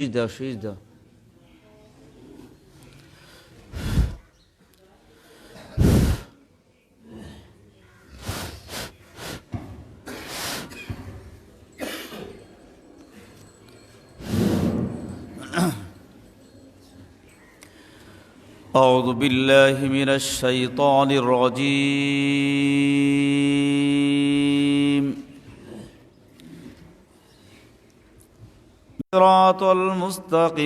شيدا أعوذ بالله من الشيطان الرجيم صراط المستقيم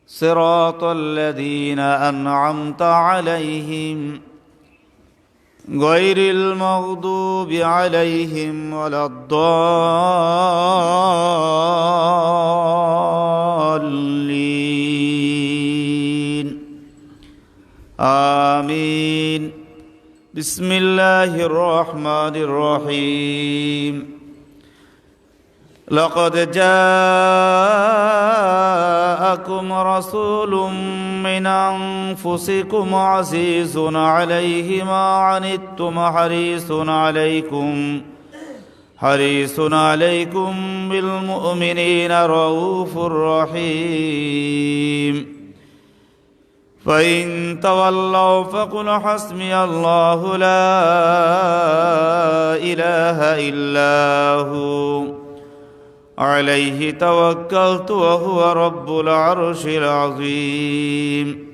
صراط الذين أنعمت عليهم غير المغضوب عليهم ولا الضالين آمين بسم الله الرحمن الرحيم لقد جاءكم رسول من أنفسكم عزيز عليه ما عنتم حريص عليكم بالمؤمنين رؤوف رحيم فإن تولوا فقل حسبي الله لا إله إلا هو عليه توكلت وهو رب العرش العظيم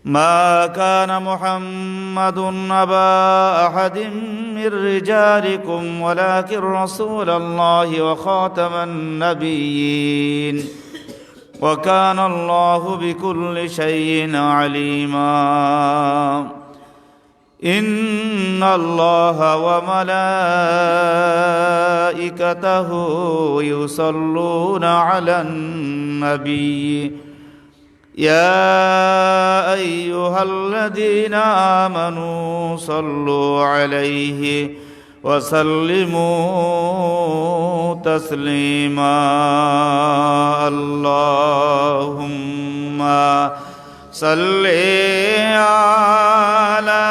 ما كان محمد أبا أحد من رجالكم ولكن رسول الله وخاتم النبيين وكان الله بكل شيء عليما إن الله وملائكته يصلون على النبي يا أيها الذين آمنوا صلوا عليه وسلموا تسليما اللهم صل على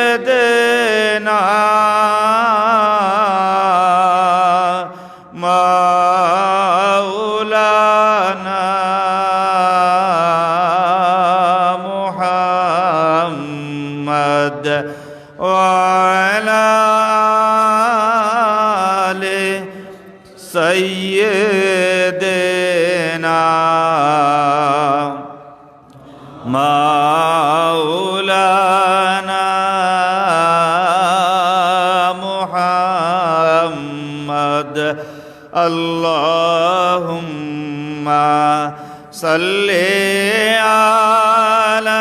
سيدنا مولانا محمد وعلى آل سيدنا مولانا محمد اللهم صل على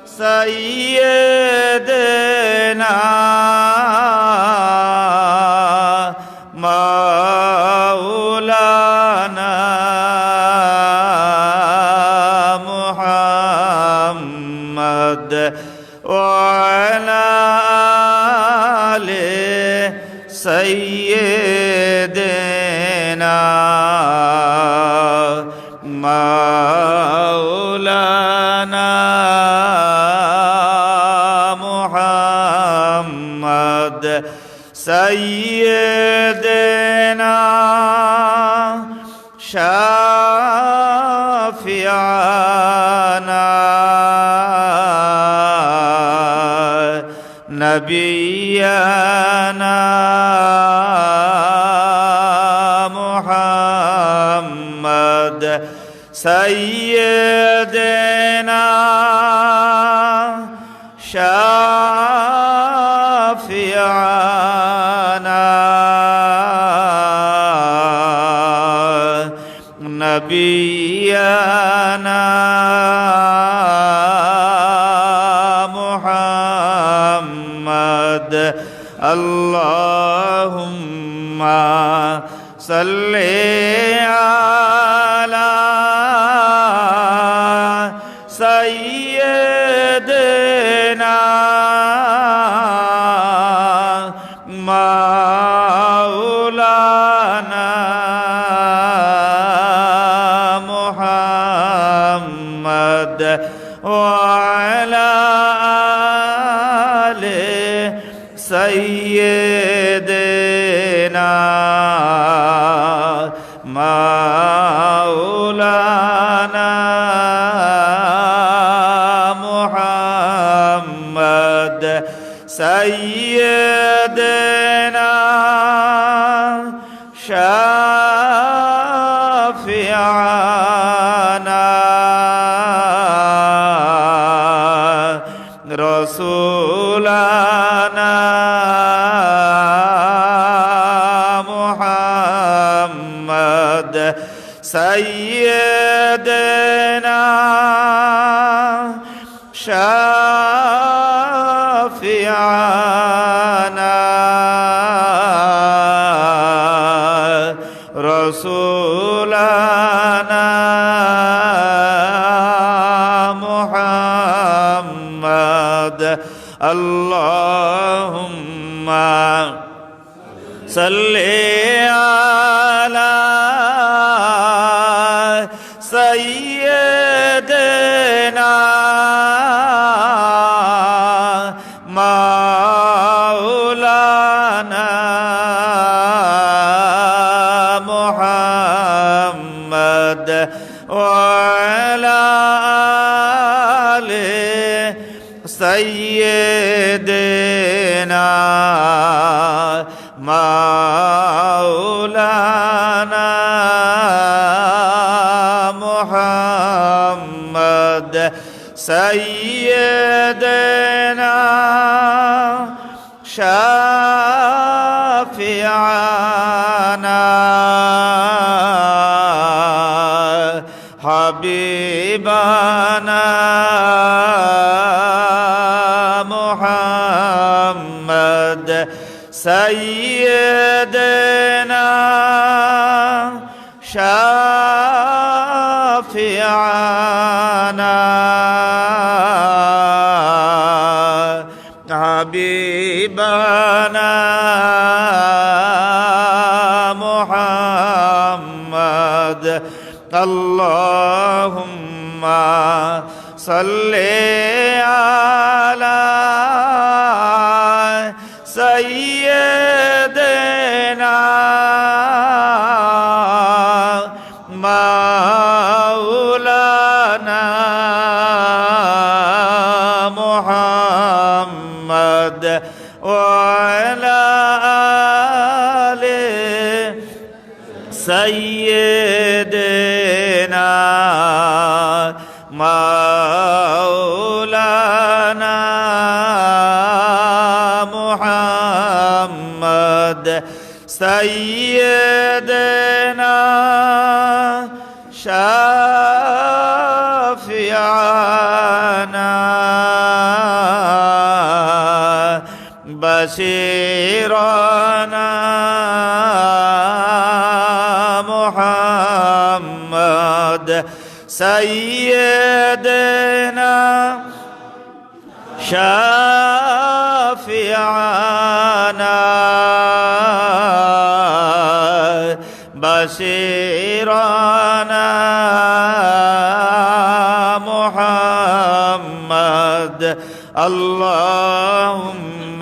سيدنا مولانا محمد وعلى آل سيدنا مولانا محمد سيدنا شافعنا نبينا محمد سيدنا شافعنا نبينا محمد اللهم صل على سيدنا مولانا محمد وعلى آل سيدنا مولانا محمد سيدنا شافعنا رسولنا محمد سيدنا شافعنا رسولنا محمد اللهم صل على سيدنا مولانا محمد وعلى آل سيدنا مولانا محمد سيدنا شافعنا حبيبنا محمد سيدنا شافعنا حبيبنا محمد اللهم صل على سيدنا مولانا محمد وعلى آل سيدنا مولانا محمد سيدنا شافعنا بشيرنا محمد سيدنا شافعنا بشيرنا محمد اللهم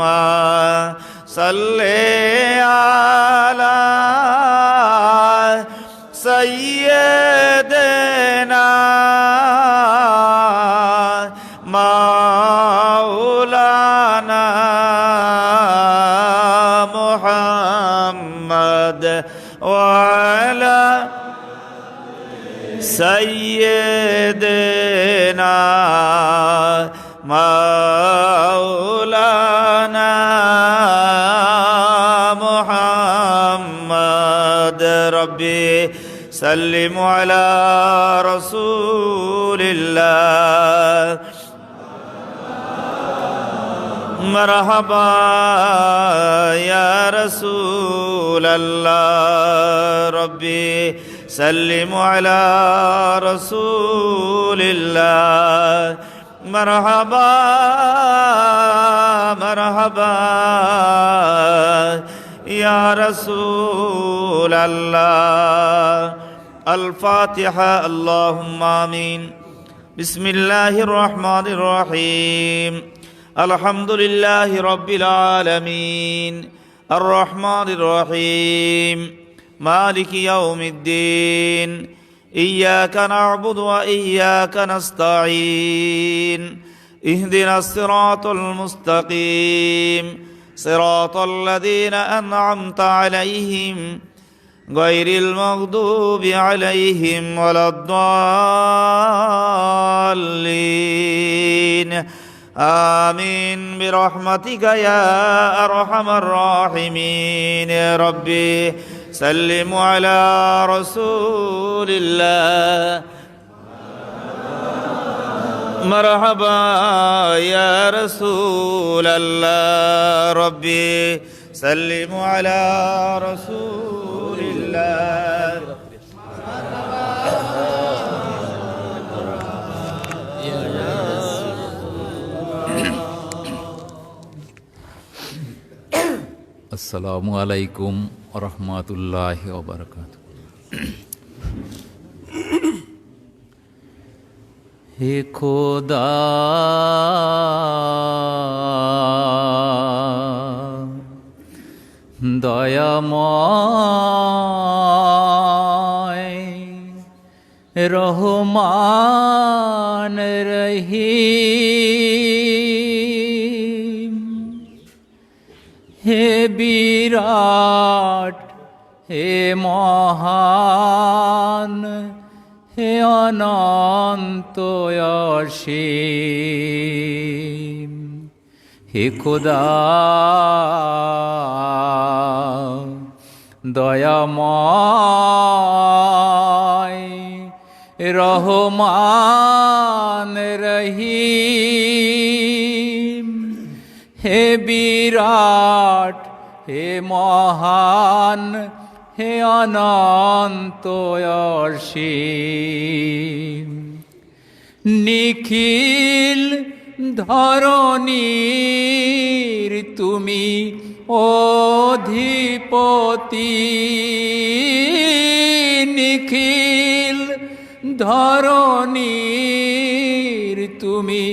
صل على سيدنا مولانا محمد وعلى سيدنا مولانا محمد ربي سلم على رسول الله مرحبا يا رسول الله ربي سلم على رسول الله مرحبا مرحبا يا رسول الله الفاتحة اللهم آمين بسم الله الرحمن الرحيم الحمد لله رب العالمين الرحمن الرحيم مالك يوم الدين إياك نعبد وإياك نستعين اهدنا الصراط المستقيم صراط الذين أنعمت عليهم غير المغضوب عليهم ولا الضالين آمين برحمتك يا أرحم الراحمين يا ربي سلم على رسول الله مرحبا يا رسول الله ربي سلم على رسول الله আসসালামু আলাইকুম রহমতুল্লাহি ওয়া বারাকাতুহু। হে খোদা দয়াময় রহমান রহিম, হে বিরাট হে মহান হে অনন্ত অসীম, হে খোদা দয়াময় রহমান রহিম, হে বিরাট হে মহান হে অনন্ত অসীম, নিখিল ধরণীর তুমি অধিপতি, নিখিল ধরণীর তুমি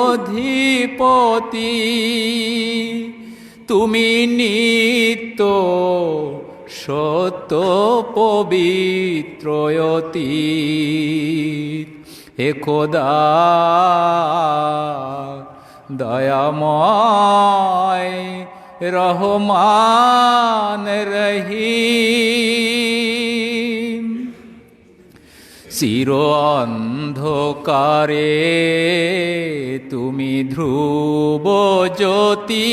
অধিপতি, তুমি নিত্য সত্য পবিত্রয়তি, হে খোদা দয়াময় রহমান রহিম, চির অন্ধকারে তুমি ধ্রুব জ্যোতি,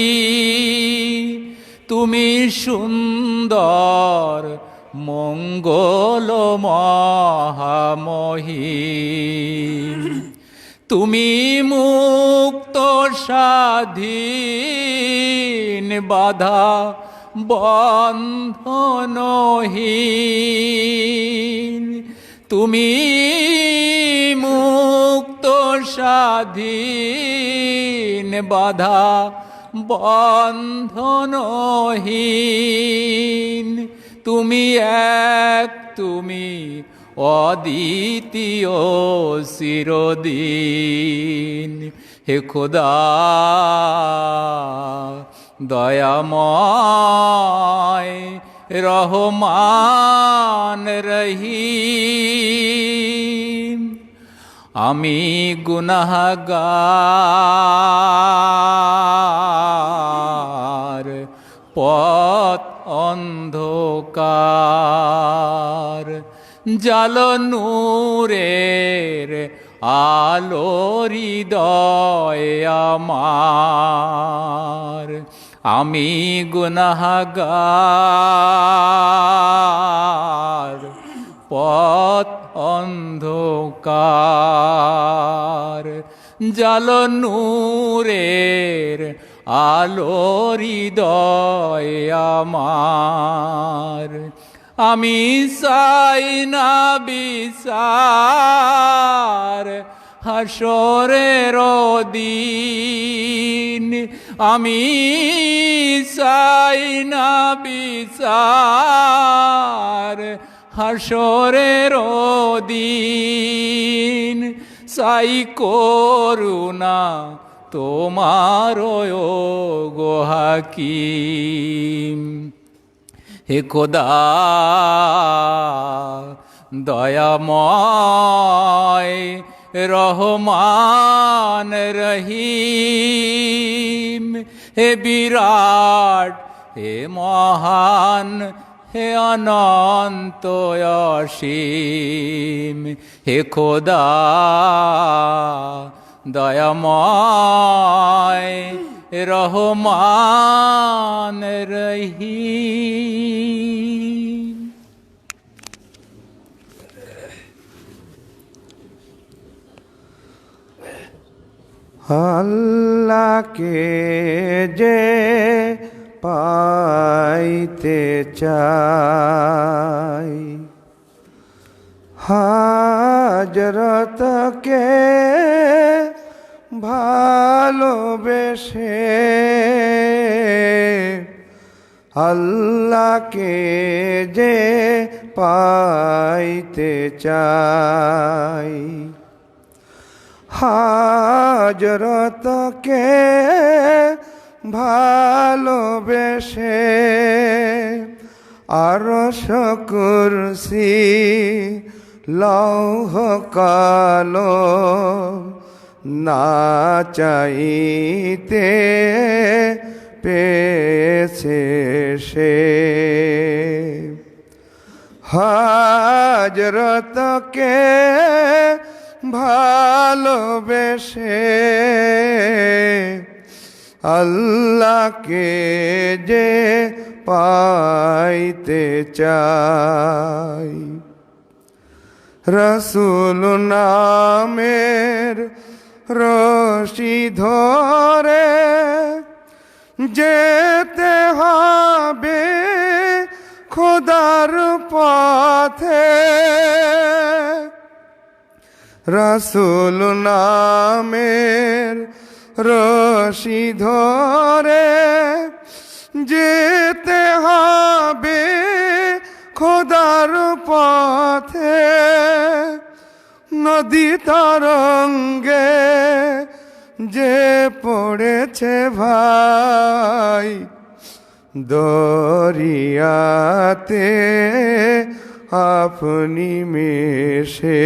তুমি সুন্দর মঙ্গল মহামহিম, তুমি মুক্ত স্বাধীন বাধা বন্ধনহীন, তুমি মুক্ত স্বাধীন বাধা বন্ধনহীন, তুমি এক তুমি অদ্বিতীয় চিরদিন, হে খোদা দয়াময় রহমান রহিম, আমি গুনাহগার পথ অন্ধকার, জালো নূরের আলো হৃদয় আমার, আমি গুনাহগার পথ অন্ধকার, জালো নূরের আলো হৃদয় আমার, আমি চাই না বিচার হাসরের দিন, আমি চাই না বিচার হাসরের দিন, চাই করুণা তোমার গো হাকিম। হে খোদা দয়াময় রহমান রহিম, হে বিরাট, হে মহান, হে অনন্ত অসীম, হে খোদা দয়াময় রহমান রহিম। আল্লাহকে যে পাইতে চাই, হাজরতকে ভালোবেসে, আল্লাহকে যে পাইতে চাই, হাজরতকে ভালোবেসে, আরশ কুরসি লৌহ কলম না চাইতে পেয়েছে সে, হাজরতকে ভালোবেসে, আল্লাহকে যে পাইতে চাই। রসুল নামের রশি ধরে যেতে হবে খোদার পথে, রসুল নামের রশি ধরে যেতে হবে খোদার পথে, নদী তরঙ্গে যে পড়েছে ভাই দরিয়াতে আপনি মেশে,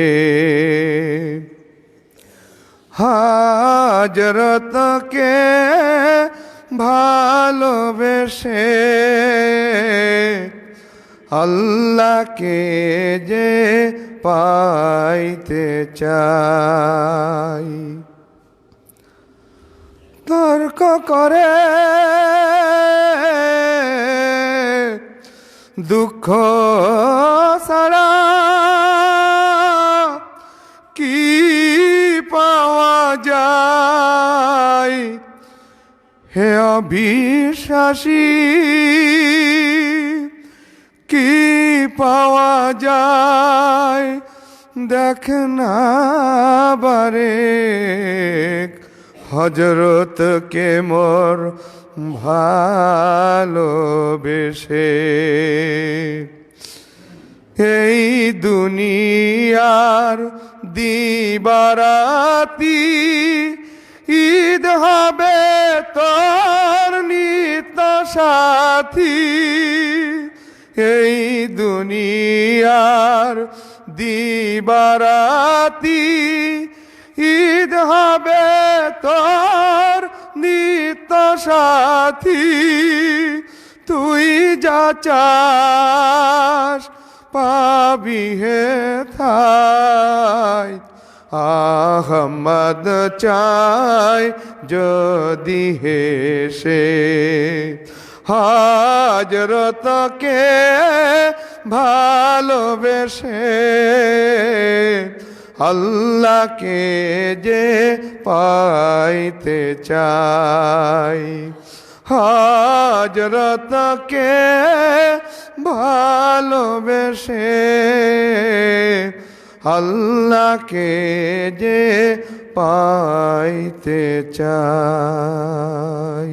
হাজরতকে ভালোবেসে, আল্লাহকে যে পাইতে চাই। তর্ক করে দুঃখ ছাড়া কি পাওয়া যায়, হে অবিশ্বাসী কি পাওয়া যায়, দেখ না বারে হযরতকে মোর ভালোবেসে। এই দুনিয়ার দিবারাতি ঈদ হবে তোর নিত্য সাথী, এই দুনিয়ার দিবারাতি ঈদ হবে তোর নিত্য সাথী। তুই যা চাস পাবি হে থাই, আহমদ চাই যদি হেসে, হাজরতকে ভালোবেসে, আল্লাহকে যে পাইতে চাই। হাজরতকে ভালোবেসে, আল্লাহকে যে পাইতে চাই।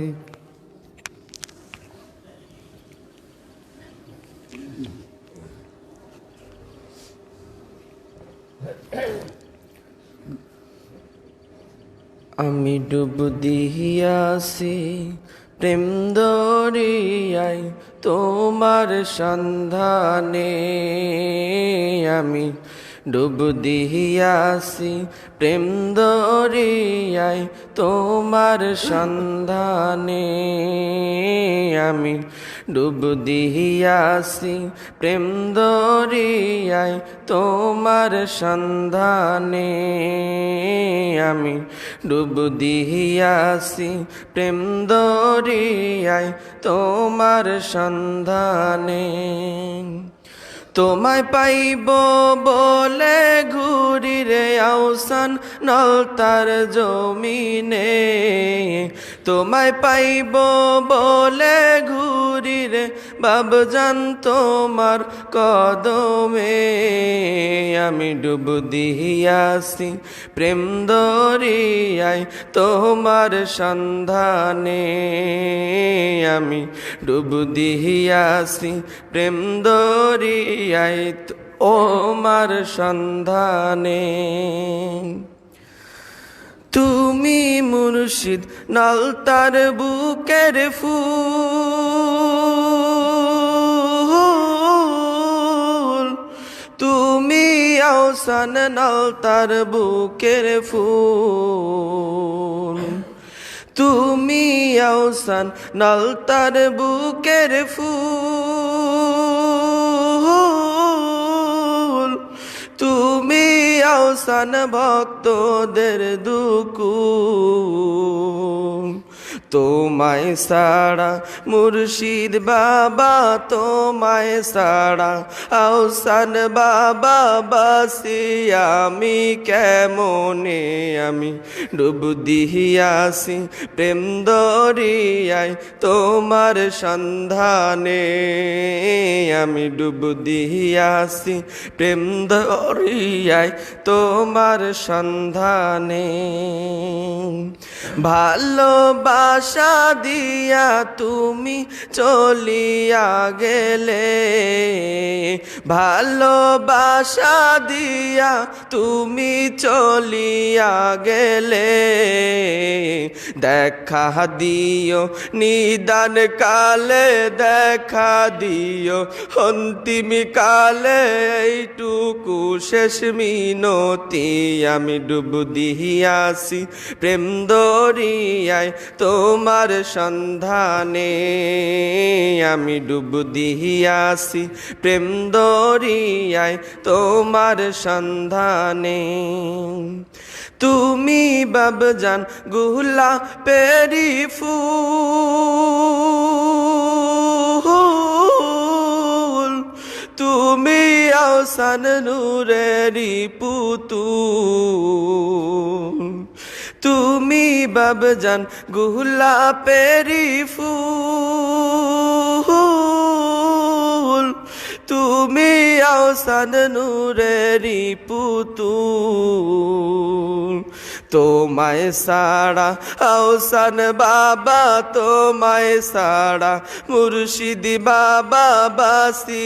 আমি ডুব দিয়াছি প্রেম দরিয়ায় তোমার সন্ধানে, আমি ডুব দিয়াছি প্রেম দরিয়ায় তোমার সন্ধানে, আমি ডুব দিয়াছি প্রেম দরিয়ায় তোমার সন্ধানে, আমি ডুব দিয়াছি প্রেম দরিয়ায় তোমার সন্ধানে। তোমায় পাইব বলে ঘুরি রে আওসান নলতার জমিনে, তোমায় পাইব বলে ঘুরি রে বাবজান তোমার কদমে, আমি ডুব দিয়াছি প্রেম দরিয়ায় তোমার সন্ধানে, আমি ডুব দিয়াছি প্রেম দরিয়ায় তোমার সন্ধানে। তুমি মুর্শিদ নলতার বুকের ফুল, তুমি আওসান নলতার বুকের ফুল, তুমি আওসান নলতার বুকের ফুল, তুমি আওসান ভক্তদের দুকুল। তোমায় সাড়া মুর্শিদ বাবা, তোমায় সাড়া আওসান বাবা বাসি আমি কেমনে, আমি ডুব দিয়াছি প্রেম দরিয়ায় তোমার সন্ধানে, আমি ডুব দিয়াছি প্রেম দরিয়ায় তোমার সন্ধানে। ভালোবাসা দিয়া তুমি চলিয়া গেলে, ভালোবাসা দিয়া তুমি চলিয়া গেলে, দেখা দিও নিদান কালে, দেখা দিও অন্তিম কালে, এইটুকু শেষ মিনতি, আমি ডুব দিয়াছি প্রেম দরিয়ায় তোমার সন্ধানে, আমি ডুব দিয়াছি প্রেম দরিয়ায় তোমার সন্ধানে। তুমি বাবজান গোলাপেরি ফুল, তুমি আওসান নূরেরি পুতুল, তুমি বাবজান গোলাপেরি ফুল, তুমি আওসান নূরেরি পুতুল। তোমায় সাড়া আওসান বাবা, তোমায় সাড়া মুর্শিদ বাবা বাসি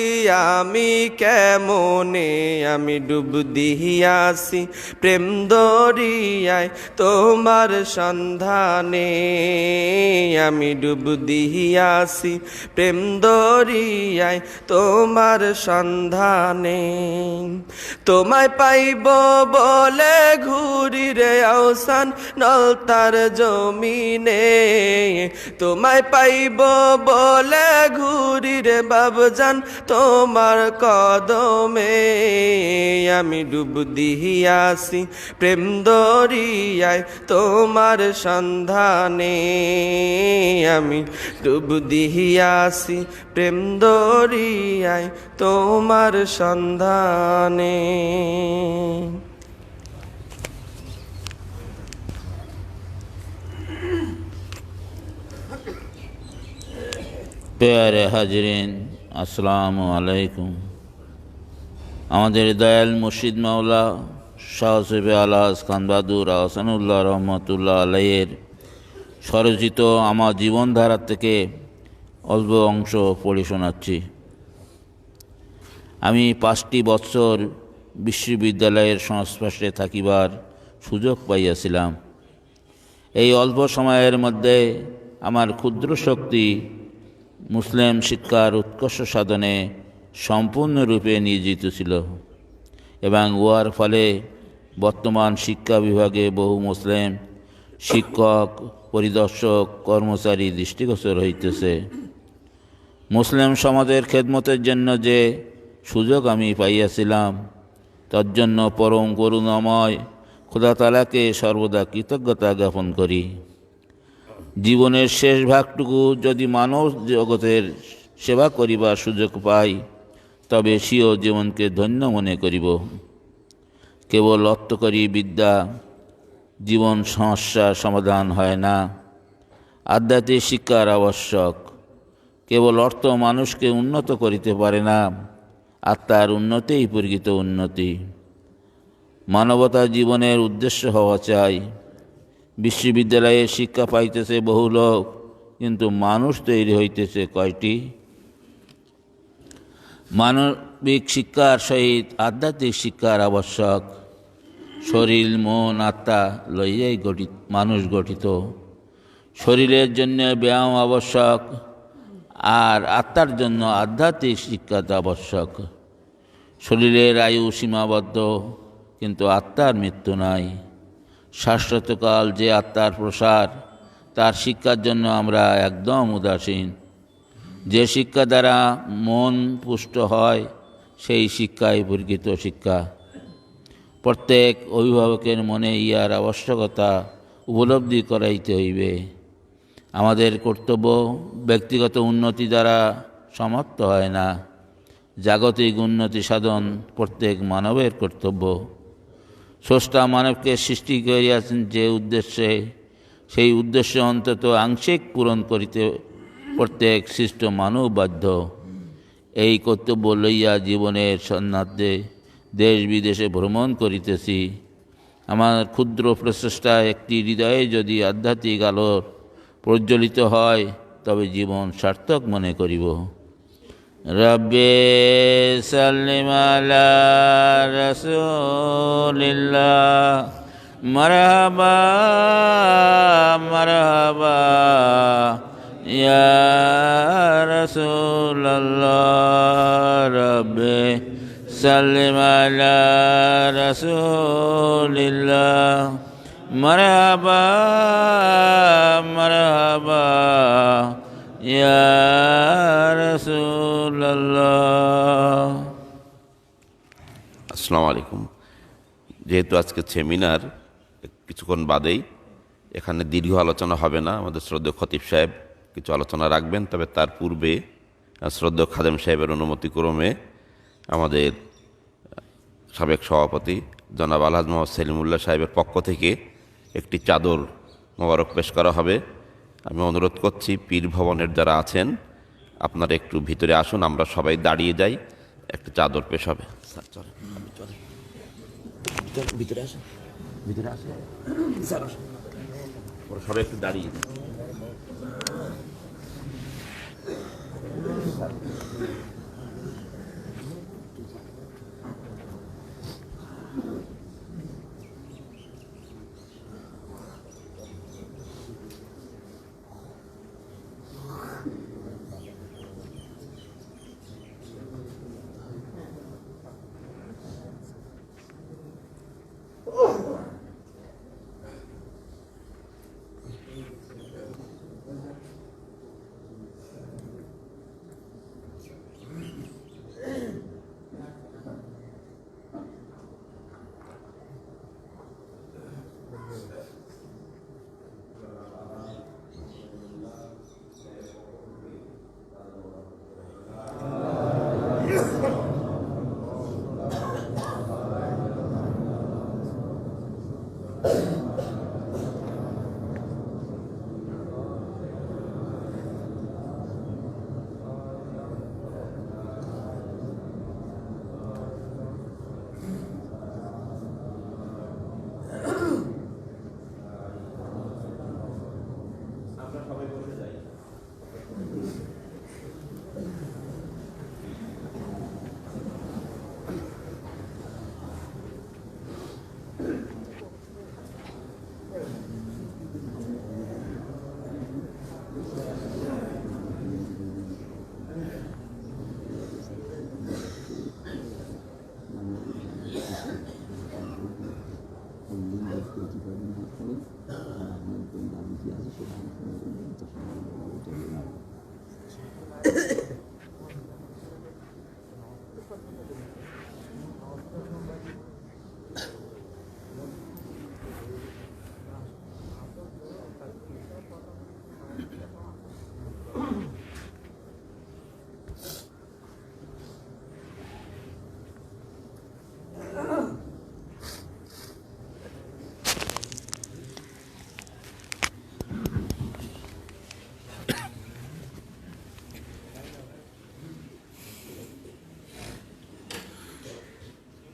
আমি কেমনে, আমি ডুব দিয়াছি প্রেম দরিয়ায় তোমার সন্ধানে, আমি ডুব দিয়াছি প্রেম দরিয়ায় তোমার সন্ধানে। তোমায় পাইব বলে ঘুরি রে আওসান নলতার জমিনে, তোমায় পাইব বলে ঘুরি রে বাবজান তোমার কদমে, আমি ডুব দিয়াছি প্রেম দরিয়ায় তোমার সন্ধানে, আমি ডুব দিয়াছি প্রেম দরিয়ায় তোমার সন্ধানে। প্যারে হাজরিন, আসসালামু আলাইকুম। আমাদের দয়াল মুর্শিদ মাওলা শাহ সৈয়দ আলহাজ খান বাহাদুর আহসানুল্লাহ রহমতুল্লাহ আলাইয়ের স্বরচিত আমার জীবনধারা থেকে অল্প অংশ পড়ে শোনাচ্ছি। আমি 5টি বৎসর বিশ্ববিদ্যালয়ের সংস্পর্শে থাকিবার সুযোগ পাইয়াছিলাম। এই অল্প সময়ের মধ্যে আমার ক্ষুদ্র শক্তি মুসলিম শিক্ষার উৎকর্ষ সাধনে সম্পূর্ণরূপে নিয়োজিত ছিল এবং উহার ফলে বর্তমান শিক্ষা বিভাগে বহু মুসলিম শিক্ষক, পরিদর্শক, কর্মচারী দৃষ্টিগোচর হইতেছে। মুসলিম সমাজের খেদমতের জন্য যে সুযোগ আমি পাইয়াছিলাম, তার জন্য পরম করুণাময় খোদা তাআলাকে সর্বদা কৃতজ্ঞতা জ্ঞাপন করি। জীবনের শেষ ভাগটুকু যদি মানব জগতের সেবা করিবার সুযোগ পাই, তবে স্বীয় জীবনকে ধন্য মনে করিব। কেবল অর্থকরী বিদ্যা জীবন সমস্যার সমাধান হয় না, আধ্যাত্মিক শিক্ষার আবশ্যক। কেবল অর্থ মানুষকে উন্নত করিতে পারে না, আত্মার উন্নতিই প্রকৃত উন্নতি। মানবতা জীবনের উদ্দেশ্য হওয়া চাই। বিশ্ববিদ্যালয়ে শিক্ষা পাইতেছে বহু লোক, কিন্তু মানুষ তৈরি হইতেছে কয়টি? মানবিক শিক্ষার সহিত আধ্যাত্মিক শিক্ষার আবশ্যক। শরীর, মন, আত্মা লইয়াই মানুষ গঠিত। শরীরের জন্য ব্যায়াম আবশ্যক, আর আত্মার জন্য আধ্যাত্মিক শিক্ষা আবশ্যক। শরীরের আয়ু সীমাবদ্ধ, কিন্তু আত্মার মৃত্যু নাই। শাশ্বতকাল যে আত্মার প্রসার, তার শিক্ষার জন্য আমরা একদম উদাসীন। যে শিক্ষা দ্বারা মন পুষ্ট হয়, সেই শিক্ষাই প্রকৃত শিক্ষা। প্রত্যেক অভিভাবকের মনে ইহার আবশ্যকতা উপলব্ধি করাইতে হইবে। আমাদের কর্তব্য ব্যক্তিগত উন্নতি দ্বারা সমাপ্ত হয় না, জাগতিক উন্নতি সাধন প্রত্যেক মানবের কর্তব্য। স্রষ্টা মানবকে সৃষ্টি করিয়াছেন যে উদ্দেশ্যে, সেই উদ্দেশ্য অন্তত আংশিক পূরণ করিতে প্রত্যেক সৃষ্ট মানব বাধ্য। এই কর্তব্য লইয়া জীবনের সন্ন্যাসে দেশ বিদেশে ভ্রমণ করিতেছি। আমার ক্ষুদ্র প্রচেষ্টা একটি হৃদয়ে যদি আধ্যাত্মিক আলোর প্রজ্বলিত হয়, তবে জীবন সার্থক মনে করিব। রব্বে সাল্লিম আলা রাসূলিল্লাহ, মারহাবা মারহাবা ইয়া রাসূলুল্লাহ। রব্বে সাল্লিম আলা রাসূলিল্লাহ, মারহাবা মারহাবা ইয়া রাসূলুল্লাহ। আসসালামু আলাইকুম। যেহেতু আজকে সেমিনার, কিছুক্ষণ বাদেই এখানে দীর্ঘ আলোচনা হবে না। আমাদের শ্রদ্ধেয় খতিব সাহেব কিছু আলোচনা রাখবেন, তবে তার পূর্বে শ্রদ্ধেয় খাদেম সাহেবের অনুমতিক্রমে আমাদের সাবেক সভাপতি জনাব আলহাজ মোহাম্মদ সেলিমুল্লাহ সাহেবের পক্ষ থেকে একটি চাদর মোবারক পেশ করা হবে। আমি অনুরোধ করছি পীর ভবনের যারা আছেন, আপনারা একটু ভিতরে আসুন, আমরা সবাই দাঁড়িয়ে যাই, একটা চাদর পেশ হবে। স্যার চলেন, চলেন ভিতরে আসেন, ভিতরে আসেন স্যার, সবাই একটু দাঁড়িয়ে যান।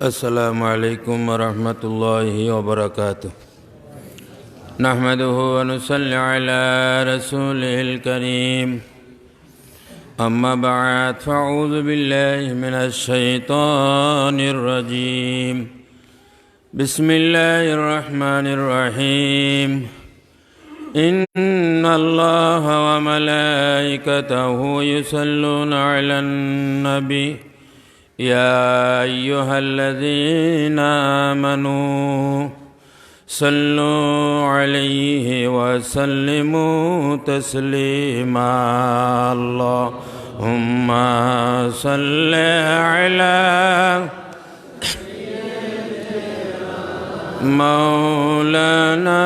السلام عليكم ورحمة الله وبركاته نحمده ونصلي على رسوله الكريم أما بعد فأعوذ بالله من الشيطان الرجيم بسم الله الرحمن الرحيم إن الله وملائكته يصلون على النبي يا أيها الذين آمنوا صلوا عليه وسلموا تسليما اللهم صل على مولانا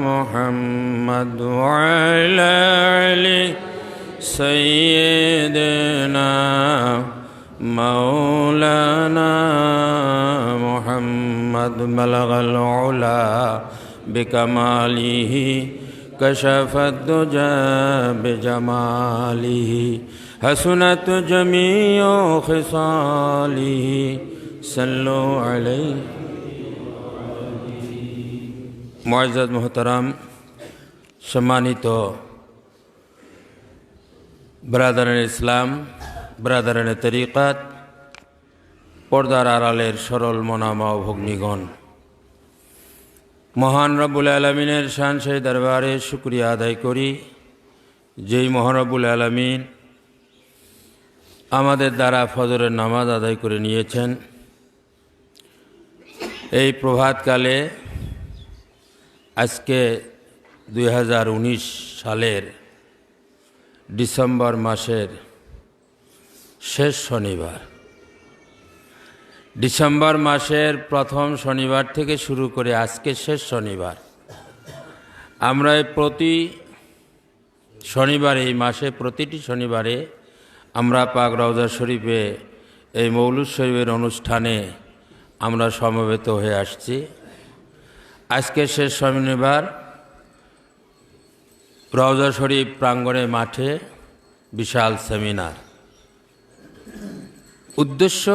محمد وعلى آله سيدنا مولانا محمد بلغ العلا بكماله كشف الدجى بجماله حسنت جميع خصاله صلوا عليه মুআজ্জাজ মুহতারাম সম্মানিত ব্রাদারান ইসলাম ব্রাদারান তরিকাত পর্দার আড়ালের সরল মনামা ও ভগ্নীগণ, মহান রব্বুল আলামিনের শান সেই দরবারে শুকরিয়া আদায় করি যেই মহান রব্বুল আলামিন আমাদের দ্বারা ফজরের নামাজ আদায় করে নিয়েছেন। এই প্রভাতকালে আজকে 2019 সালের ডিসেম্বর মাসের শেষ শনিবার, ডিসেম্বর মাসের প্রথম শনিবার থেকে শুরু করে আজকে শেষ শনিবার, আমরা প্রতি শনিবারে এই মাসে প্রতিটি শনিবারে আমরা পাক রওজা শরীফে এই মৌলুদ শরীফের অনুষ্ঠানে আমরা সমবেত হয়ে আসছি। আজকে শেষ শনিবার রওজা শরীফ প্রাঙ্গণে মাঠে বিশাল সেমিনার। উদ্দেশ্য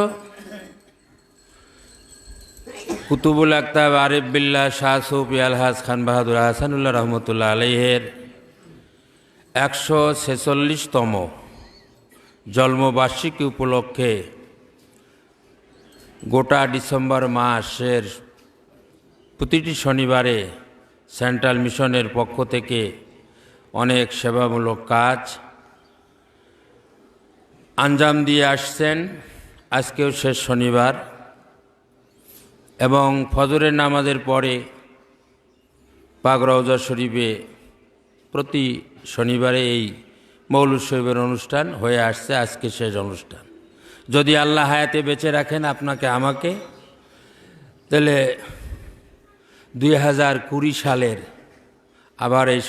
কুতুবুল আকতাব আরিফ বিল্লাহ শাহ সুফি আলহাজ খান বাহাদুর আহসানুল্লাহ রহমতুল্লাহ আলাইহের 146তম জন্মবার্ষিকী উপলক্ষে গোটা ডিসেম্বর মাসের প্রতিটি শনিবারে সেন্ট্রাল মিশনের পক্ষ থেকে অনেক সেবামূলক কাজ আঞ্জাম দিয়ে আসছেন। আজকেও শেষ শনিবার এবং ফজরের নামাজের পরে পাক রওজা শরীফে প্রতি শনিবারে এই মৌলুদ শরীফের অনুষ্ঠান হয়ে আসছে। আজকে শেষ অনুষ্ঠান। যদি আল্লাহ হায়াতে বেঁচে রাখেন আপনাকে আমাকে, তাহলে 2020 সালের আবার এই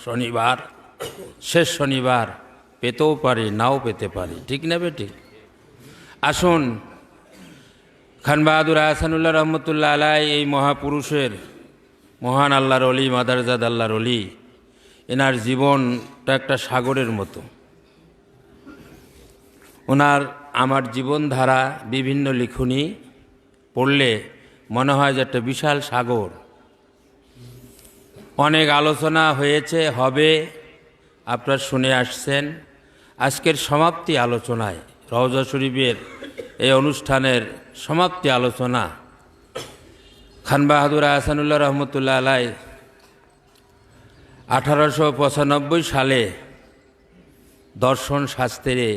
শনিবার শেষ শনিবার পেতেও পারি, নাও পেতে পারি, ঠিক না বেটি? আসুন খান বাহাদুর আহসানুল্লাহ রহমতুল্লাহ আলাই এই মহাপুরুষের, মহান আল্লাহর অলি, মাদারজাদ আল্লাহর অলি, এনার জীবনটা একটা সাগরের মতো। ওনার আমার জীবনধারা বিভিন্ন লিখনি পড়লে মনে হয় যে একটা বিশাল সাগর। অনেক আলোচনা হয়েছে, হবে, আপনারা শুনে আসছেন। আজকের সমাপ্তি আলোচনায় রওজা শরীফের এই অনুষ্ঠানের সমাপ্তি আলোচনা খান বাহাদুর আহসানুল্লাহ রহমতুল্লাহ আলাই 1895 সালে দর্শন শাস্ত্রে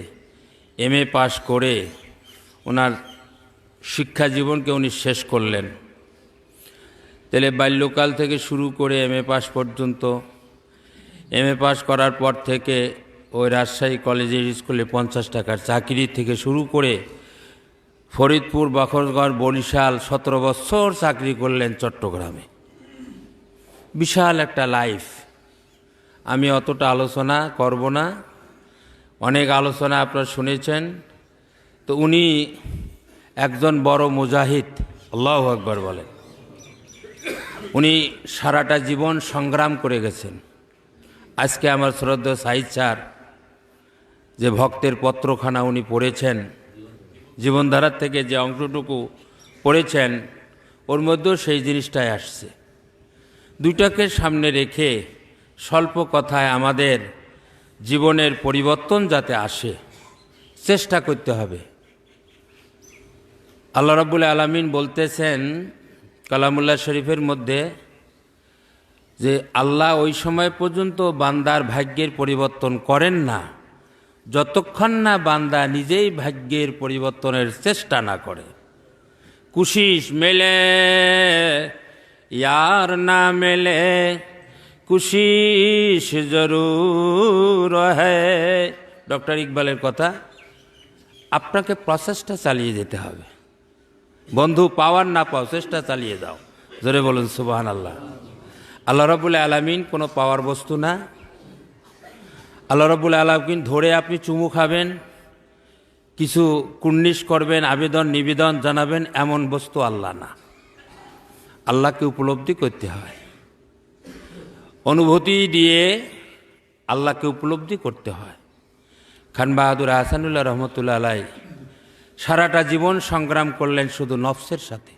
MA পাশ করে ওনার শিক্ষা জীবনকে উনি শেষ করলেন। তাহলে বাল্যকাল থেকে শুরু করে MA পাস পর্যন্ত, MA পাস করার পর থেকে ওই রাজশাহী কলেজের স্কুলে 50 টাকার চাকরি থেকে শুরু করে ফরিদপুর, বাখরগড়, বরিশাল 17 বছর চাকরি করলেন চট্টগ্রামে। বিশাল একটা লাইফ। আমি অতটা আলোচনা করব না, অনেক আলোচনা আপনারা শুনেছেন। তো উনি একজন বড় মুজাহিদ, আল্লাহু আকবার বলেন। উনি সারাটা জীবন সংগ্রাম করে গেছেন। আজকে আমার শ্রদ্ধেয় সাহিদ স্যার যে ভক্তের পত্রখানা উনি পড়েছেন, জীবনধারার থেকে যে অংশটুকু পড়েছেন ওর মধ্যেও সেই জিনিসটাই আসছে। দুইটাকে সামনে রেখে স্বল্প কথায় আমাদের জীবনের পরিবর্তন যাতে আসে চেষ্টা করতে হবে। আল্লাহ রাব্বুল আলামিন বলতেছেন কালামুল্লাহ শরীফের মধ্যে যে আল্লাহ ওই সময় পর্যন্ত বান্দার ভাগ্যের পরিবর্তন করেন না যতক্ষণ না বান্দা নিজেই ভাগ্যের পরিবর্তনের চেষ্টা না করে। কুশিশ মেলে यार ना मिले कुशिश जरूर है, ডক্টর ইকবালের কথা। আপনাকে প্রচেষ্টা চালিয়ে যেতে হবে। বন্ধু পাওয়ার না পাও, চেষ্টা চালিয়ে যাও। জোরে বলুন সুবহানাল্লাহ। আল্লাহ রাব্বুল আলামিন কোনো পাওয়ার বস্তু না। আল্লাহ রাব্বুল আলামিন ধরে আপনি চুমু খাবেন, কিছু কুর্নিশ করবেন, আবেদন নিবেদন জানাবেন, এমন বস্তু আল্লাহ না। আল্লাহকে উপলব্ধি করতে হয়, অনুভূতি দিয়ে আল্লাহকে উপলব্ধি করতে হয়। খান বাহাদুর আহসানুল্লাহ রহমতুল্লাহ আলাই সারাটা জীবন সংগ্রাম করলেন শুধু নফসের সাথে।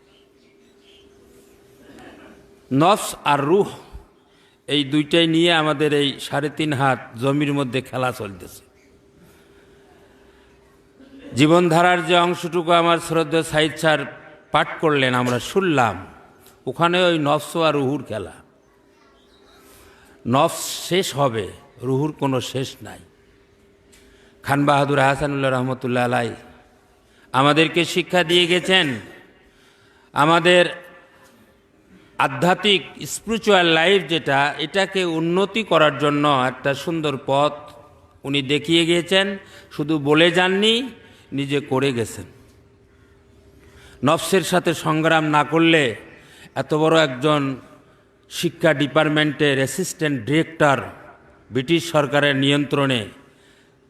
নফস আর রুহ এই দুইটাই নিয়ে আমাদের এই 3.5 হাত জমির মধ্যে খেলা চলতেছে। জীবনধারার যে অংশটুকু আমার শ্রদ্ধেয় সাইদ স্যার পাঠ করলেন, আমরা শুনলাম, ওখানে ওই নফস আর রুহুর খেলা। নফস শেষ হবে, রুহুর কোনো শেষ নাই। খান বাহাদুর আহসানুল্লাহ রহমতুল্লাহ আলাই আমাদেরকে শিক্ষা দিয়ে গেছেন, আমাদের আধ্যাত্মিক স্পিরিচুয়াল লাইফ যেটা, এটাকে উন্নতি করার জন্য একটা সুন্দর পথ উনি দেখিয়ে গিয়েছেন। শুধু বলে যাননি, নিজে করে গেছেন। নফসের সাথে সংগ্রাম না করলে এত বড় একজন শিক্ষা ডিপার্টমেন্টের অ্যাসিস্ট্যান্ট ডিরেক্টর ব্রিটিশ সরকারের নিয়ন্ত্রণে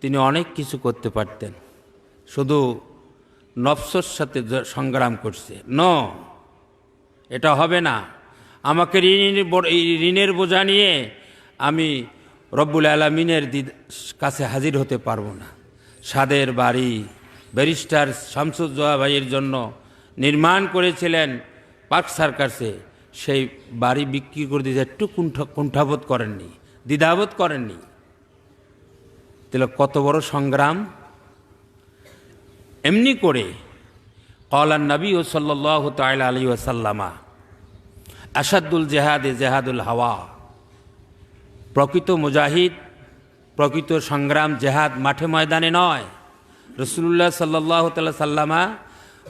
তিনি অনেক কিছু করতে পারতেন। শুধু নফসের সাথে সংগ্রাম করছে, এটা হবে না। আমাকে ঋণের বোঝা নিয়ে আমি রব্বুল আলামিনের কাছে হাজির হতে পারবো না। সাদের বাড়ি ব্যারিস্টার শামসুজ্জোহা ভাইয়ের জন্য নির্মাণ করেছিলেন পার্ক সার্কাসে, সেই বাড়ি বিক্রি করে দিতে একটু কুণ্ঠাবোধ করেননি, দ্বিধাবোধ করেননি। তাহলে কত বড় সংগ্রাম। এমনি করে ক্বালান নবী সাল্লাল্লাহু তাআলা আলাইহি ওয়াসাল্লামা আসাদুল জেহাদে জেহাদুল হাওয়া। প্রকৃত মুজাহিদ, প্রকৃত সংগ্রাম জেহাদ মাঠে ময়দানে নয়। রাসূলুল্লাহ সাল্লাল্লাহু তাআলা সাল্লামা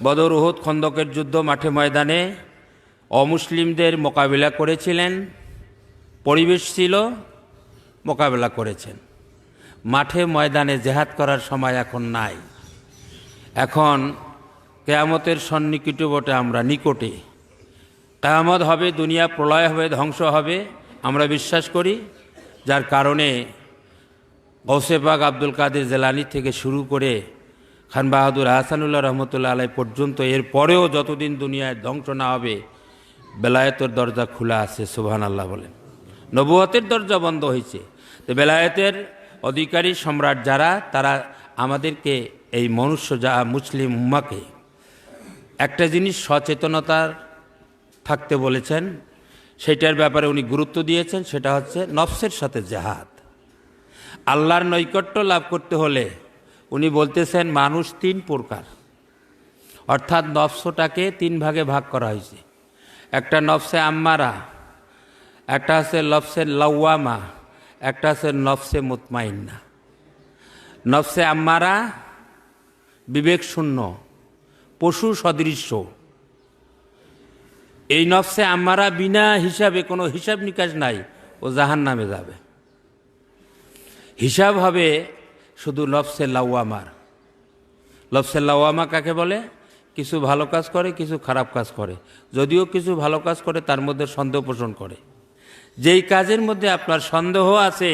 বদর, উহুদ, খন্দকের যুদ্ধ মাঠে ময়দানে অমুসলিমদের মোকাবিলা করেছিলেন, পরিবেশ ছিল, মোকাবিলা করেছেন। মাঠে ময়দানে জেহাদ করার সময় এখন নাই। এখন কিয়ামতের সন্নিকটবর্তী আমরা নিকটে। কিয়ামত হবে, দুনিয়া প্রলয় হবে, ধ্বংস হবে, আমরা বিশ্বাস করি। যার কারণে গৌসে পাক আব্দুল কাদের জেলানি থেকে শুরু করে খান বাহাদুর আহসানুল্লাহ রহমতুল্লাহ আলাই পর্যন্ত, এর পরেও যতদিন দুনিয়ায় ধ্বংস না হবে, বেলায়েতের দরজা খোলা আছে। সুবহানাল্লাহ বলেন। নবুয়তের দরজা বন্ধ হয়েছে। তো বেলায়েতের অধিকারী সম্রাট যারা, তারা আমাদেরকে, এই মনুষ্য যা মুসলিম উম্মাকে একটা জিনিস সচেতনতার থাকতে বলেছেন। সেটার ব্যাপারে উনি গুরুত্ব দিয়েছেন, সেটা হচ্ছে নফসের সাথে জেহাদ। আল্লাহর নৈকট্য লাভ করতে হলে উনি বলতেছেন মানুষ 3 প্রকার, অর্থাৎ নফসটাকে 3 ভাগে ভাগ করা হয়েছে। একটা নফসে আম্মারা, একটা আছে নফসে লাওয়ামা, একটা আছে নফসে মুতমাইন্না। নফসে আম্মারা বিবেক শূন্য, পশু সদৃশ্য। এই নফসে আম্মারা বিনা হিসাবে, কোনো হিসাব নিকাশ নাই, ও জাহান্নামে যাবে। হিসাব হবে শুধু নফসে লাওয়ামার। নফসে লাওয়ামা কাকে বলে? কিছু ভালো কাজ করে, কিছু খারাপ কাজ করে। যদিও কিছু ভালো কাজ করে, তার মধ্যে সন্দেহ পোষণ করে। যেই কাজের মধ্যে আপনার সন্দেহ আছে,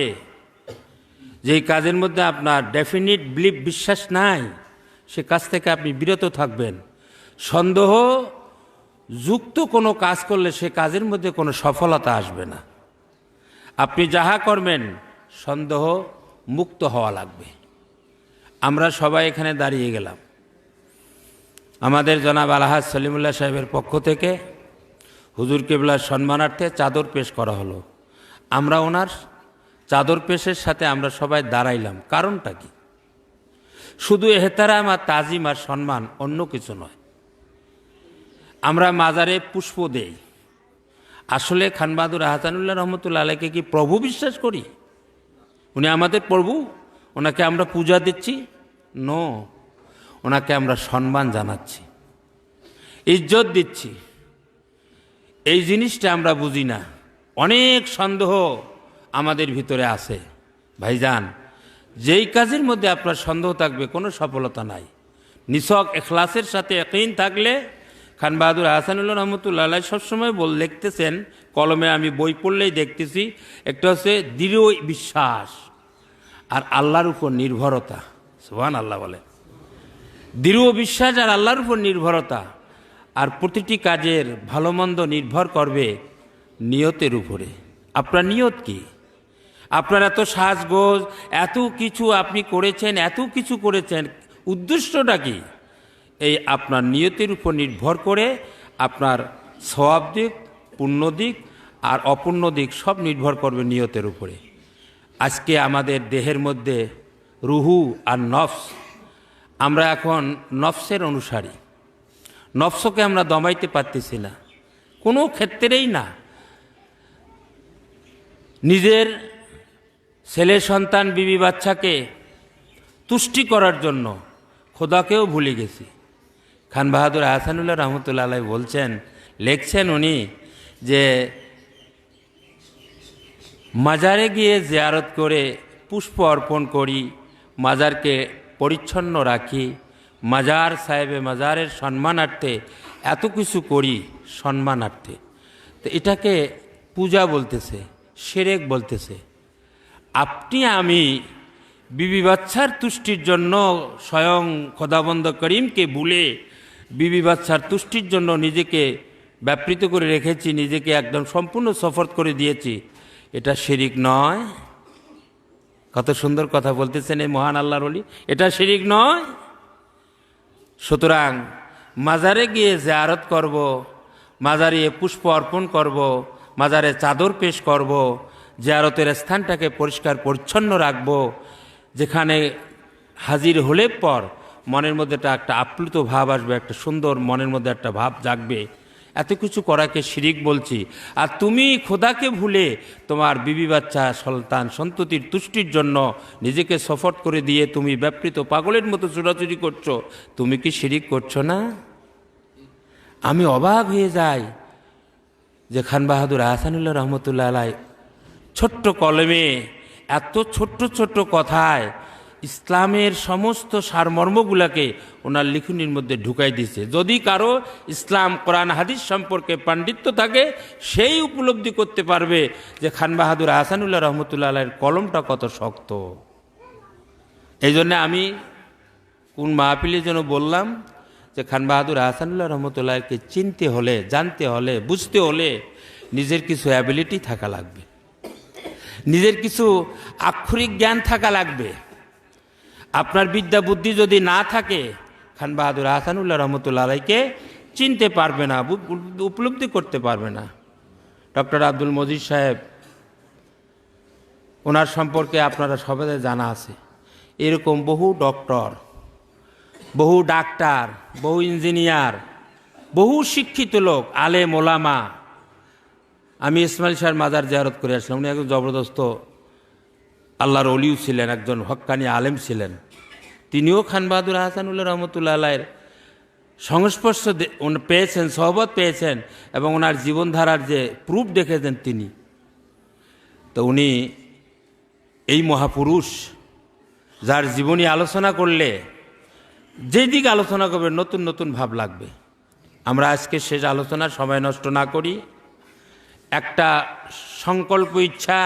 যেই কাজের মধ্যে আপনার ডেফিনিট বিলিভ, বিশ্বাস নাই, সে কাজ থেকে আপনি বিরত থাকবেন। সন্দেহ যুক্ত কোনো কাজ করলে সে কাজের মধ্যে কোনো সফলতা আসবে না। আপনি যাহা করবেন সন্দেহ মুক্ত হওয়া লাগবে। আমরা সবাই এখানে দাঁড়িয়ে গেলাম, আমাদের জনাব আলহাজ সলিমুল্লাহ সাহেবের পক্ষ থেকে হুজুর কেবলার সম্মানার্থে চাদর পেশ করা হলো। আমরা ওনার চাদর পেশের সাথে আমরা সবাই দাঁড়াইলাম। কারণটা কি? শুধু এহতারাম আর তাজিম আর সম্মান, অন্য কিছু নয়। আমরা মাজারে পুষ্প দেই। আসলে খান বাহাদুর আহসানুল্লাহ রহমতুল্লাহ আলাইকে কি প্রভু বিশ্বাস করি? উনি আমাদের প্রভু? ওনাকে আমরা পূজা দিচ্ছি? নো, ওনাকে আমরা সম্মান জানাচ্ছি, ইজ্জত দিচ্ছি। এই জিনিসটা আমরা বুঝি না। অনেক সন্দেহ আমাদের ভিতরে আছে। ভাইজান, যেই কাজের মধ্যে আপনার সন্দেহ থাকবে কোনো সফলতা নাই। নিছক এখলাসের সাথে ইয়াকিন থাকলে, খান বাহাদুর আহসানুল্লাহ রহমতুল্লাহ আলাইহি সবসময় লিখতেছেন, কলমে আমি বই পড়লেই দেখতেছি, একটা হচ্ছে দৃঢ় বিশ্বাস আর আল্লাহর উপর নির্ভরতা। সুবহানাল্লাহ বলে। দৃঢ় বিশ্বাস আর আল্লাহর উপর নির্ভরতা। আর প্রতিটি কাজের ভালো মন্দ নির্ভর করবে নিয়তের উপরে। আপনার নিয়ত কি? আপনার এত সাজগোজ, এত কিছু আপনি করেছেন, এত কিছু করেছেন, উদ্দেশ্যটা কি? এই আপনার নিয়তের উপর নির্ভর করে আপনার সওয়াব দিক, পুণ্য দিক আর অপুণ্য দিক সব নির্ভর করবে নিয়তের উপরে। আজকে আমাদের দেহের মধ্যে রুহু আর নফস, আমরা এখন নফসের অনুসারী। নফসকে আমরা দমাইতে পারতেছি না, কোনো ক্ষেত্রেই না। নিজের ছেলে সন্তান, বিবি বাচ্চাকে তুষ্টি করার জন্য খোদাকেও ভুলে গেছি। খান বাহাদুর আহসানুল্লাহ রহমতুল্লাহ আলাইহি বলছেন, লিখছেন উনি যে মাজারে গিয়ে জিয়ারত করে পুষ্প অর্পণ করি, মাজারকে পরিচ্ছন্ন রাখি, মাজার সাহেবে মাজারের সম্মানার্থে এত কিছু করি সম্মানার্থে। তো এটাকে পূজা বলতেছে, শিরক বলতেছে। আপনি আমি বিবি বাচ্চার তুষ্টির জন্য স্বয়ং খোদাবন্দ করিমকে ভুলে বিবি বাচ্চার তুষ্টির জন্য নিজেকে ব্যাপৃত করে রেখেছি, নিজেকে একদম সম্পূর্ণ সফর করে দিয়েছি। এটা শিরিক নয়? কত সুন্দর কথা বলতেছেন এই মহান আল্লাহর ওলি। এটা শিরিক নয়? সুতরাং মাজারে গিয়ে জিয়ারত করব, মাজারে পুষ্প অর্পণ করব, মাজারে চাদর পেশ করব, জিয়ারতের স্থানটাকে পরিষ্কার পরিচ্ছন্ন রাখব। যেখানে হাজির হলে পর মনের মধ্যে একটা আপ্লুত ভাব আসবে, একটা সুন্দর মনের মধ্যে একটা ভাব জাগবে। এত কিছু করাকে শিরিক বলছি। আর তুমি খোদাকে ভুলে তোমার বিবি বাচ্চা, সন্তান সন্ততির তুষ্টির জন্য নিজেকে সফট করে দিয়ে তুমি ব্যাপৃত পাগলের মতো চুরাচুরি করছো। তুমি কি শিরিক করছো না? আমি অবাক হয়ে যাই যে খান বাহাদুর আহসানুল্লাহ রহমতুল্লাহ আলাইহি ছোট্ট কলমে এত ছোট্ট ছোট্ট কথায় ইসলামের সমস্ত সারমর্মগুলোকে ওনার লিখনির মধ্যে ঢুকাই দিয়েছে। যদি কারো ইসলাম, কোরআন, হাদিস সম্পর্কে পাণ্ডিত্য থাকে, সেই উপলব্ধি করতে পারবে যে খান বাহাদুর আহসানুল্লাহ রহমতুল্লাহ আলাইহির কলমটা কত শক্ত। এই জন্যে আমি কোন মাহফিলের জন্য বললাম যে খান বাহাদুর আহসানুল্লাহ রহমতুল্লাহকে চিনতে হলে, জানতে হলে, বুঝতে হলে নিজের কিছু অ্যাবিলিটি থাকা লাগবে, নিজের কিছু আক্ষরিক জ্ঞান থাকা লাগবে। আপনার বিদ্যা বুদ্ধি যদি না থাকে, খান বাহাদুর আহসানুল্লাহ রহমতুল্লাহ আলাইহিকে চিনতে পারবে না, উপলব্ধি করতে পারবে না। ডক্টর আব্দুল মজিদ সাহেব, ওনার সম্পর্কে আপনারা সবাই জানা আছে। এরকম বহু ডক্টর, বহু ডাক্তার, বহু ইঞ্জিনিয়ার, বহু শিক্ষিত লোক, আলেম ওলামা। আমি ইসমাইল শাহর মাজার জিয়ারত করে আসলাম। উনি একজন জবরদস্ত আল্লাহর ওলিও ছিলেন, একজন হক্কানি আলেম ছিলেন। তিনিও খান বাহাদুর আহসানুল্লাহ রহমতুল্লাহ আলাইহির সংস্পর্শ পেয়েছেন, সহবত পেয়েছেন এবং ওনার জীবনধারার যে প্রুফ দেখেছেন তিনি। তো উনি এই মহাপুরুষ, যার জীবনী আলোচনা করলে যেদিক আলোচনা করবে নতুন নতুন ভাব লাগবে। আমরা আজকে শেষ আলোচনার সময় নষ্ট না করি, একটা সংকল্প, ইচ্ছা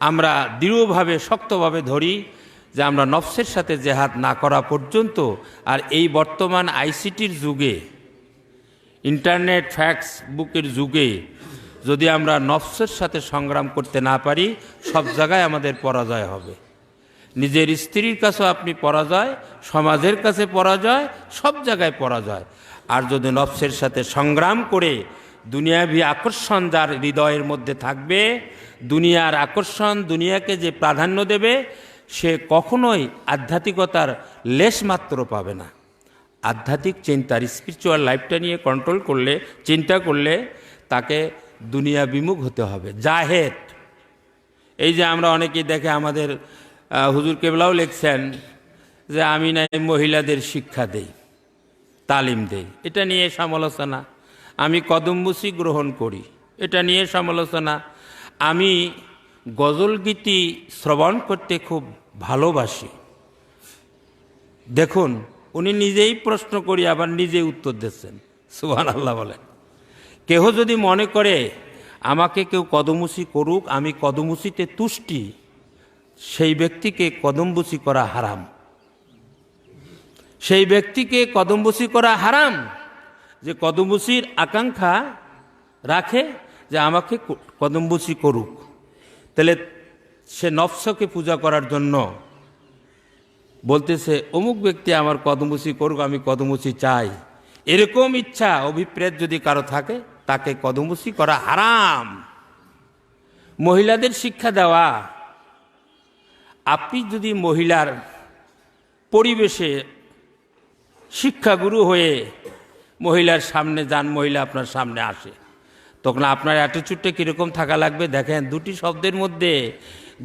আমরা দৃঢ়ভাবে, শক্তভাবে ধরি যে আমরা নফসের সাথে জেহাদ না করা পর্যন্ত, আর এই বর্তমান আইসিটির যুগে, ইন্টারনেট, ফ্যাক্স বুকের যুগে যদি আমরা নফসের সাথে সংগ্রাম করতে না পারি, সব জায়গায় আমাদের পরাজয় হবে। নিজের স্ত্রীর কাছেও আপনি পরাজয়, সমাজের কাছে পরাজয়, সব জায়গায় পরাজয়। আর যদি নফসের সাথে সংগ্রাম করে দুনিয়াবি আকর্ষণ যার হৃদয়ের মধ্যে থাকবে, দুনিয়ার আকর্ষণ, দুনিয়াকে যে প্রাধান্য দেবে, সে কখনোই আধ্যাত্মিকতার লেশমাত্র পাবে না। আধ্যাত্মিক চিন্তার স্পিরিচুয়াল লাইফটা নিয়ে কন্ট্রোল করলে, চিন্তা করলে তাকে দুনিয়া বিমুখ হতে হবে। জাহেদ, এই যে আমরা অনেকেই দেখে, আমাদের হুজুর কেবলাও লিখছেন যে আমি নাই মহিলাদের শিক্ষা দেই, তালিম দেই, এটা নিয়ে সমালোচনা। আমি কদমবুসি গ্রহণ করি, এটা নিয়ে সমালোচনা। আমি গজল গীতি শ্রবণ করতে খুব ভালোবাসি। দেখুন, উনি নিজেই প্রশ্ন করি আবার নিজেই উত্তর দিচ্ছেন। সুবহানাল্লাহ বলেন। কেহ যদি মনে করে আমাকে কেউ কদমবুসি করুক, আমি কদমবুসিতে তুষ্টি, সেই ব্যক্তিকে কদমবুসি করা হারাম। সেই ব্যক্তিকে কদমবুসি করা হারাম যে কদমবুসির আকাঙ্ক্ষা রাখে যে আমাকে কদমবুসি করুক। তাহলে সে নফসকে পূজা করার জন্য বলতেছে অমুক ব্যক্তি আমার কদমবুসি করুক, আমি কদমবুসি চাই। এরকম ইচ্ছা অভিপ্রেত যদি কারো থাকে, তাকে কদমবুসি করা হারাম। মহিলাদের শিক্ষা দেওয়া, আপনি যদি মহিলার পরিবেশে শিক্ষাগুরু হয়ে মহিলার সামনে যান, মহিলা আপনার সামনে আসে, তখন আপনার অ্যাটিচিউডটা কীরকম থাকা লাগবে দেখেন। দুটি শব্দের মধ্যে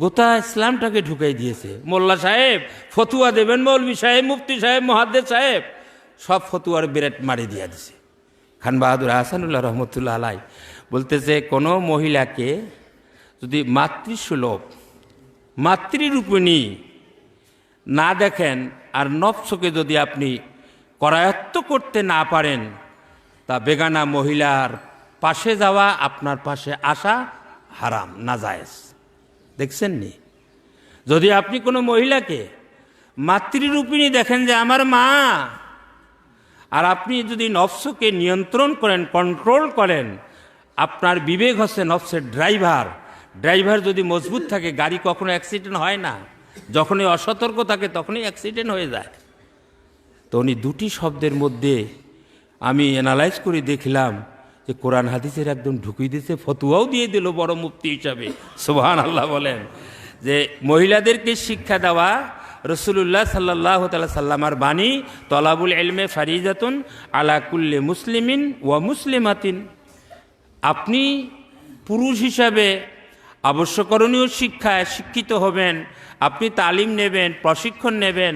গোটা ইসলামটাকে ঢুকাই দিয়েছে। মোল্লা সাহেব ফতুয়া দেবেন, মৌলভী সাহেব, মুফতি সাহেব, মুহাদ্দিস সাহেব সব ফতুয়ার বিরাট মারি দিয়ে দিছে। খান বাহাদুর আহসানুল্লাহ রহমতুল্লাহ আলাই বলতেছে, কোনো মহিলাকে যদি মাতৃসুলভ, মাতৃরূপিণী না দেখেন, আর নফসকে যদি আপনি করায়ত্ত করতে না পারেন, তা বেগানা মহিলার পাশে যাওয়া, আপনার পাশে আসা হারাম, নাজায়েজ। দেখছেন নি? যদি আপনি কোনো মহিলাকে মাতৃরূপিণী দেখেন যে আমার মা, আর আপনি যদি নফসকে নিয়ন্ত্রণ করেন, কন্ট্রোল করেন, আপনার বিবেক হচ্ছে নফসের ড্রাইভার। ড্রাইভার যদি মজবুত থাকে, গাড়ি কখনো অ্যাক্সিডেন্ট হয় না। যখনই অসতর্ক থাকে তখনই অ্যাক্সিডেন্ট হয়ে যায়। তো উনি দুটি শব্দের মধ্যে আমি অ্যানালাইজ করে দেখলাম যে কোরআন হাদিসের একদম ঢুকিয়ে দিয়েছে, ফতুয়াও দিয়ে দিল বড় মুফতি হিসাবে। সুবহানাল্লাহ বলেন। যে মহিলাদেরকে শিক্ষা দেওয়া রাসূলুল্লাহ সাল্লাল্লাহু তাআলা সাল্লামার বাণী, তলাবুল ইলমে ফারিজাতুন আলা কুল্লি মুসলিমিন ওয়া মুসলিমাতিন। আপনি পুরুষ হিসাবে আবশ্যকরণীয় শিক্ষায় শিক্ষিত হবেন, আপনি তালিম নেবেন, প্রশিক্ষণ নেবেন,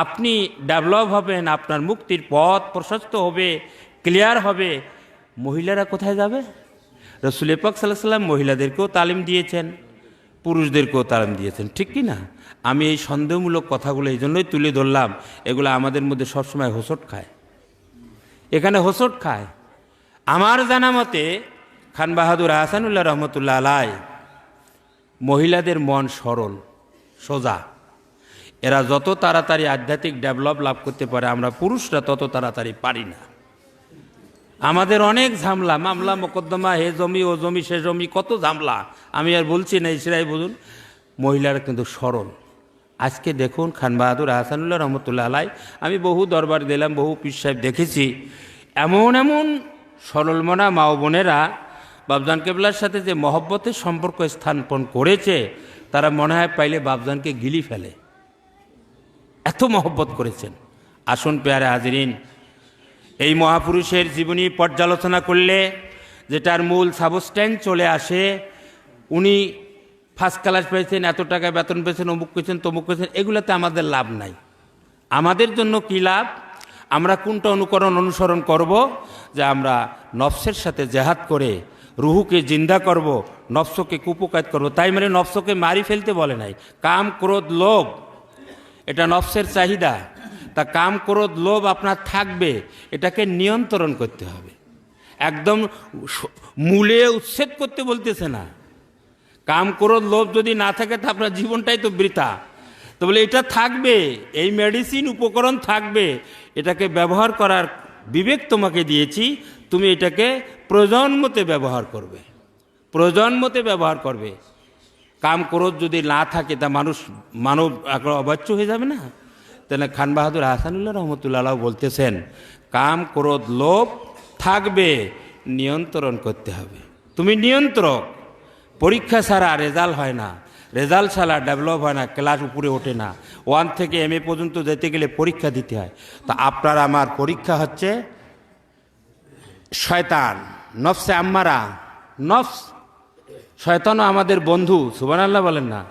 আপনি ডেভেলপ হবেন, আপনার মুক্তির পথ প্রশস্ত হবে, ক্লিয়ার হবে। মহিলারা কোথায় যাবে? রাসূল পাক সাল্লাল্লাহু আলাইহি ওয়াসাল্লাম মহিলাদেরকেও তালিম দিয়েছেন, পুরুষদেরকেও তালিম দিয়েছেন, ঠিক কি না? আমি এই সন্দেহমূলক কথাগুলো এই জন্যই তুলে ধরলাম, এগুলো আমাদের মধ্যে সবসময় হোঁচট খায়, এখানে হোঁচট খায়। আমার জানা মতে খান বাহাদুর আহসানুল্লাহ রহমতুল্লাহ আলাই, মহিলাদের মন সরল, সোজা। এরা যত তাড়াতাড়ি আধ্যাত্মিক ডেভেলপ লাভ করতে পারে, আমরা পুরুষরা তত তাড়াতাড়ি পারি না। আমাদের অনেক ঝামেলা, মামলা মোকদ্দমা, হে জমি ও জমি সে জমি, কত ঝামেলা। আমি আর বলছি না, ইসরাই বলুন। মহিলারা কিন্তু সরল। আজকে দেখুন খান বাহাদুর আহসানুল্লাহ রহমতুল্লাহ আলাই, আমি বহু দরবার দিলাম, বহু পীর সাহেব দেখেছি, এমন এমন সরলমনা মা ও বোনেরা বাবজান কেবলার সাথে যে মহব্বতের সম্পর্ক স্থাপন করেছে, তারা মনে হয় পাইলে বাবজানকে গিলি ফেলে, এত মহব্বত করেছেন। আসুন পেয়ারে হাজিরিন, এই মহাপুরুষের জীবনী পর্যালোচনা করলে যেটার মূল সাবস্ট্যান্স চলে আসে, উনি ফার্স্ট ক্লাস পেয়েছেন, এত টাকা বেতন পেয়েছেন, অমুক পেয়েছেন, তমুক পেয়েছেন, এগুলোতে আমাদের লাভ নাই। আমাদের জন্য কী লাভ? আমরা কোনটা অনুসরণ করব? যে আমরা নফসের সাথে জেহাদ করে রুহুকে জিন্দা করব, নফসকে কুপকাত করব। তাই মানে নফসকে মারি ফেলতে বলে নাই। কাম, ক্রোধ, লোভ, এটা নফসের চাহিদা। তা কাম, ক্রোধ, লোভ আপনার থাকবে, এটাকে নিয়ন্ত্রণ করতে হবে। একদম মূলে উচ্ছেদ করতে বলতেছে না। কাম, ক্রোধ, লোভ যদি না থাকে তা আপনার জীবনটাই তো বৃথা। তো বলে এটা থাকবে, এই মেডিসিন উপকরণ থাকবে, এটাকে ব্যবহার করার বিবেক তোমাকে দিয়েছি, তুমি এটাকে প্রয়োজন মতে ব্যবহার করবে, প্রয়োজন মতে ব্যবহার করবে। কাম ক্রোধ যদি না থাকে তা মানব অবাচ্য হয়ে যাবে না। তাহলে খান বাহাদুর আহসানুল্লাহ রহমতুল্লাহ বলতেছেন কাম ক্রোধ লোভ থাকবে, নিয়ন্ত্রণ করতে হবে। তুমি নিয়ন্ত্রক। পরীক্ষা ছাড়া রেজাল্ট হয় না, রেজাল্ট ছাড়া ডেভেলপ হয় না, ক্লাস উপরে ওঠে না। 1 থেকে MA পর্যন্ত যেতে গেলে পরীক্ষা দিতে হয়। তা আপনার আমার পরীক্ষা হচ্ছে শয়তান, নফসে আম্মারা, নফস। শয়তানও আমাদের বন্ধু, সুবহানাল্লাহ বলেন না।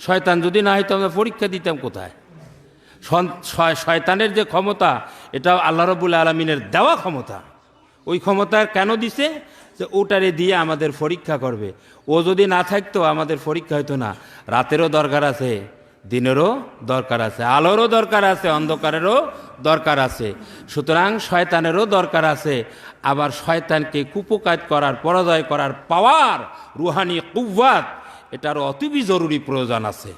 শয়তান যদি না হয়তো আমরা পরীক্ষা দিতাম কোথায়? শয়তানের যে ক্ষমতা, এটা আল্লাহ রাব্বুল আলামিনের দেওয়া ক্ষমতা। ওই ক্ষমতা কেন দিছে? যে ওটারে দিয়ে আমাদের পরীক্ষা করবে। ও যদি না থাকতো আমাদের পরীক্ষা হতো না। রাতেরও দরকার আছে, দিনেরও দরকার আছে, আলোরও দরকার আছে, অন্ধকারেরও দরকার আছে। সুতরাং শয়তানেরও দরকার আছে। আবার শয়তানকে কুপকাত করার, পরাজয় করার পাওয়ার, রুহানি কুওয়াত, এটারও অতিবি জরুরি প্রয়োজন আছে।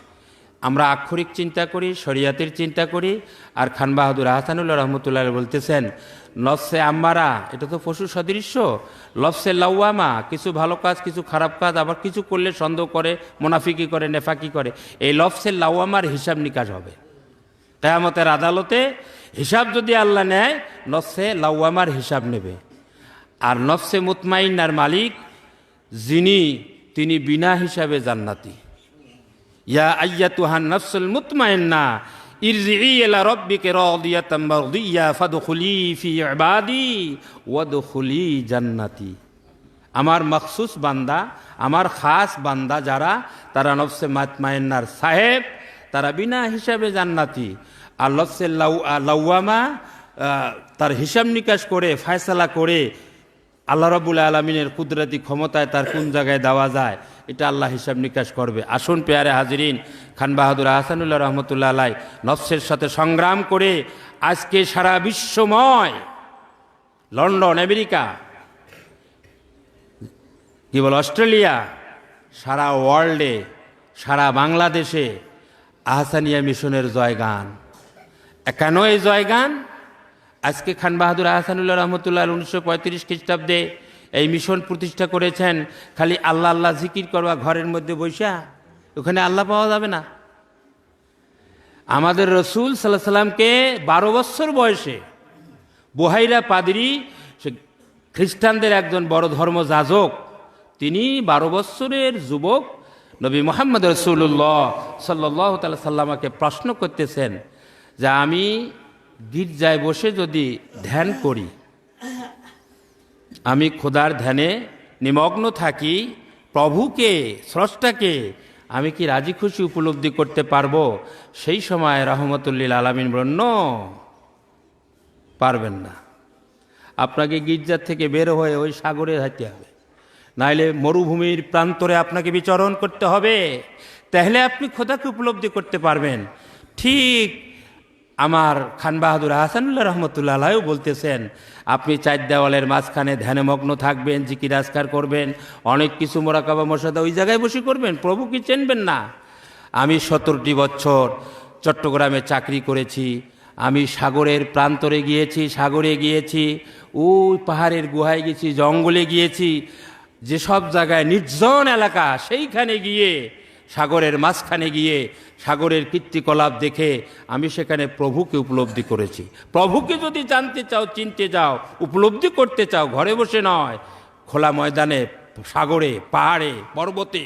আমরা আক্ষরিক চিন্তা করি, শরিয়াতের চিন্তা করি। আর খান বাহাদুর আহসানুল্লাহ রহমতুল্লাহ বলতেছেন নফসে আম্মারা, এটা তো পশু সদৃশ্য। লফসে লাওয়ামা, কিছু ভালো কাজ কিছু খারাপ কাজ, আবার কিছু করলে সন্দেহ করে, মুনাফিকি করে, নেফাকি করে। এই লফসে লাওয়ামার হিসাব নিকাশ হবে কিয়ামতের আদালতে। হিসাব যদি আল্লাহ নেয়, নফসে লাওয়ামার হিসাব নেবে। আর নফসে মুতমাইন্নার মালিক যিনি, তিনি বিনা হিসাবে জান্নাতি। ইয়া আইয়াতুহান নাফসুল মুতমাইন্না ইরজিই ইলা রাব্বিকা রাদিয়াতাম মারদিয়া ফাদখুলি ফি ইবাদি ওয়াদখুলি জান্নাতি। আমার মখসুস বান্দা, আমার খাস বান্দা যারা, তারা নফসে মুতমাইন্নার সাহেব, তারা বিনা হিসাবে জান্নাতি। আর নফসে লাওয়ামা, তার হিসাব নিকাশ করে ফয়সালা করে আল্লাহ রাব্বুল আলামিনের কুদরতি ক্ষমতায় তার কোন জায়গায় দেওয়া যায়, এটা আল্লাহ হিসাব নিকাশ করবে। আসুন পেয়ারে হাজিরিন, খান বাহাদুর আহসানুল্লাহ রহমতুল্লাহ আলাই নফসের সাথে সংগ্রাম করে আজকে সারা বিশ্বময়, লন্ডন, আমেরিকা, কি বল, অস্ট্রেলিয়া, সারা ওয়ার্ল্ডে, সারা বাংলাদেশে আহসানিয়া মিশনের জয়গান। কেন এই জয়গান? আজকে খান বাহাদুর আহসানুল্লাহ রহমতুল্লাহ 1935 খ্রিস্টাব্দে এই মিশন প্রতিষ্ঠা করেছেন। খালি আল্লাহ আল্লাহ জিকির করবা ঘরের মধ্যে বৈশা, ওখানে আল্লাহ পাওয়া যাবে না। আমাদের রসুল সাল্লাল্লাহু আলাইহি সাল্লামকে 12 বছর বয়সে বুহাইরা পাদরি, সে খ্রিস্টানদের একজন বড় ধর্মযাজক, তিনি 12 বছরের যুবক নবী মুহাম্মদ রাসূলুল্লাহ সাল্লাল্লাহু আলাইহি সাল্লামকে প্রশ্ন করতেছেন যে আমি গির্জায় বসে যদি ধ্যান করি, আমি খোদার ধ্যানে নিমগ্ন থাকি, প্রভুকে, স্রষ্টাকে আমি কি রাজি খুশি উপলব্ধি করতে পারবো? সেই সময় রহমতুল্লিল আলামিন বললেন পারবেন না। আপনাকে গির্জার থেকে বের হয়ে ওই সাগরে যেতে হবে, নাইলে মরুভূমির প্রান্তরে আপনাকে বিচরণ করতে হবে, তাহলে আপনি খোদাকে উপলব্ধি করতে পারবেন। ঠিক আমার খান বাহাদুর আহসানুল্লাহ রহমতুল্লাহ আলাইও বলতেছেন, আপনি 4 দেওয়ালের মাঝখানে ধ্যানমগ্ন থাকবেন, জিকির আজকার করবেন, অনেক কিছু মোরাকাবা মশাদা ওই জায়গায় বসে করবেন, প্রভু কি চিনবেন না? আমি 17টি বছর চট্টগ্রামে চাকরি করেছি, আমি সাগরের প্রান্তরে গিয়েছি, সাগরে গিয়েছি, ওই পাহাড়ের গুহায় গেছি, জঙ্গলে গিয়েছি, যেসব জায়গায় নির্জন এলাকা, সেইখানে গিয়ে, সাগরের মাঝখানে গিয়ে সাগরের কীর্তিকলাপ দেখে আমি সেখানে প্রভুকে উপলব্ধি করেছি। প্রভুকে যদি জানতে চাও, চিনতে চাও, উপলব্ধি করতে চাও, ঘরে বসে নয়, খোলা ময়দানে, সাগরে, পাহাড়ে, পর্বতে,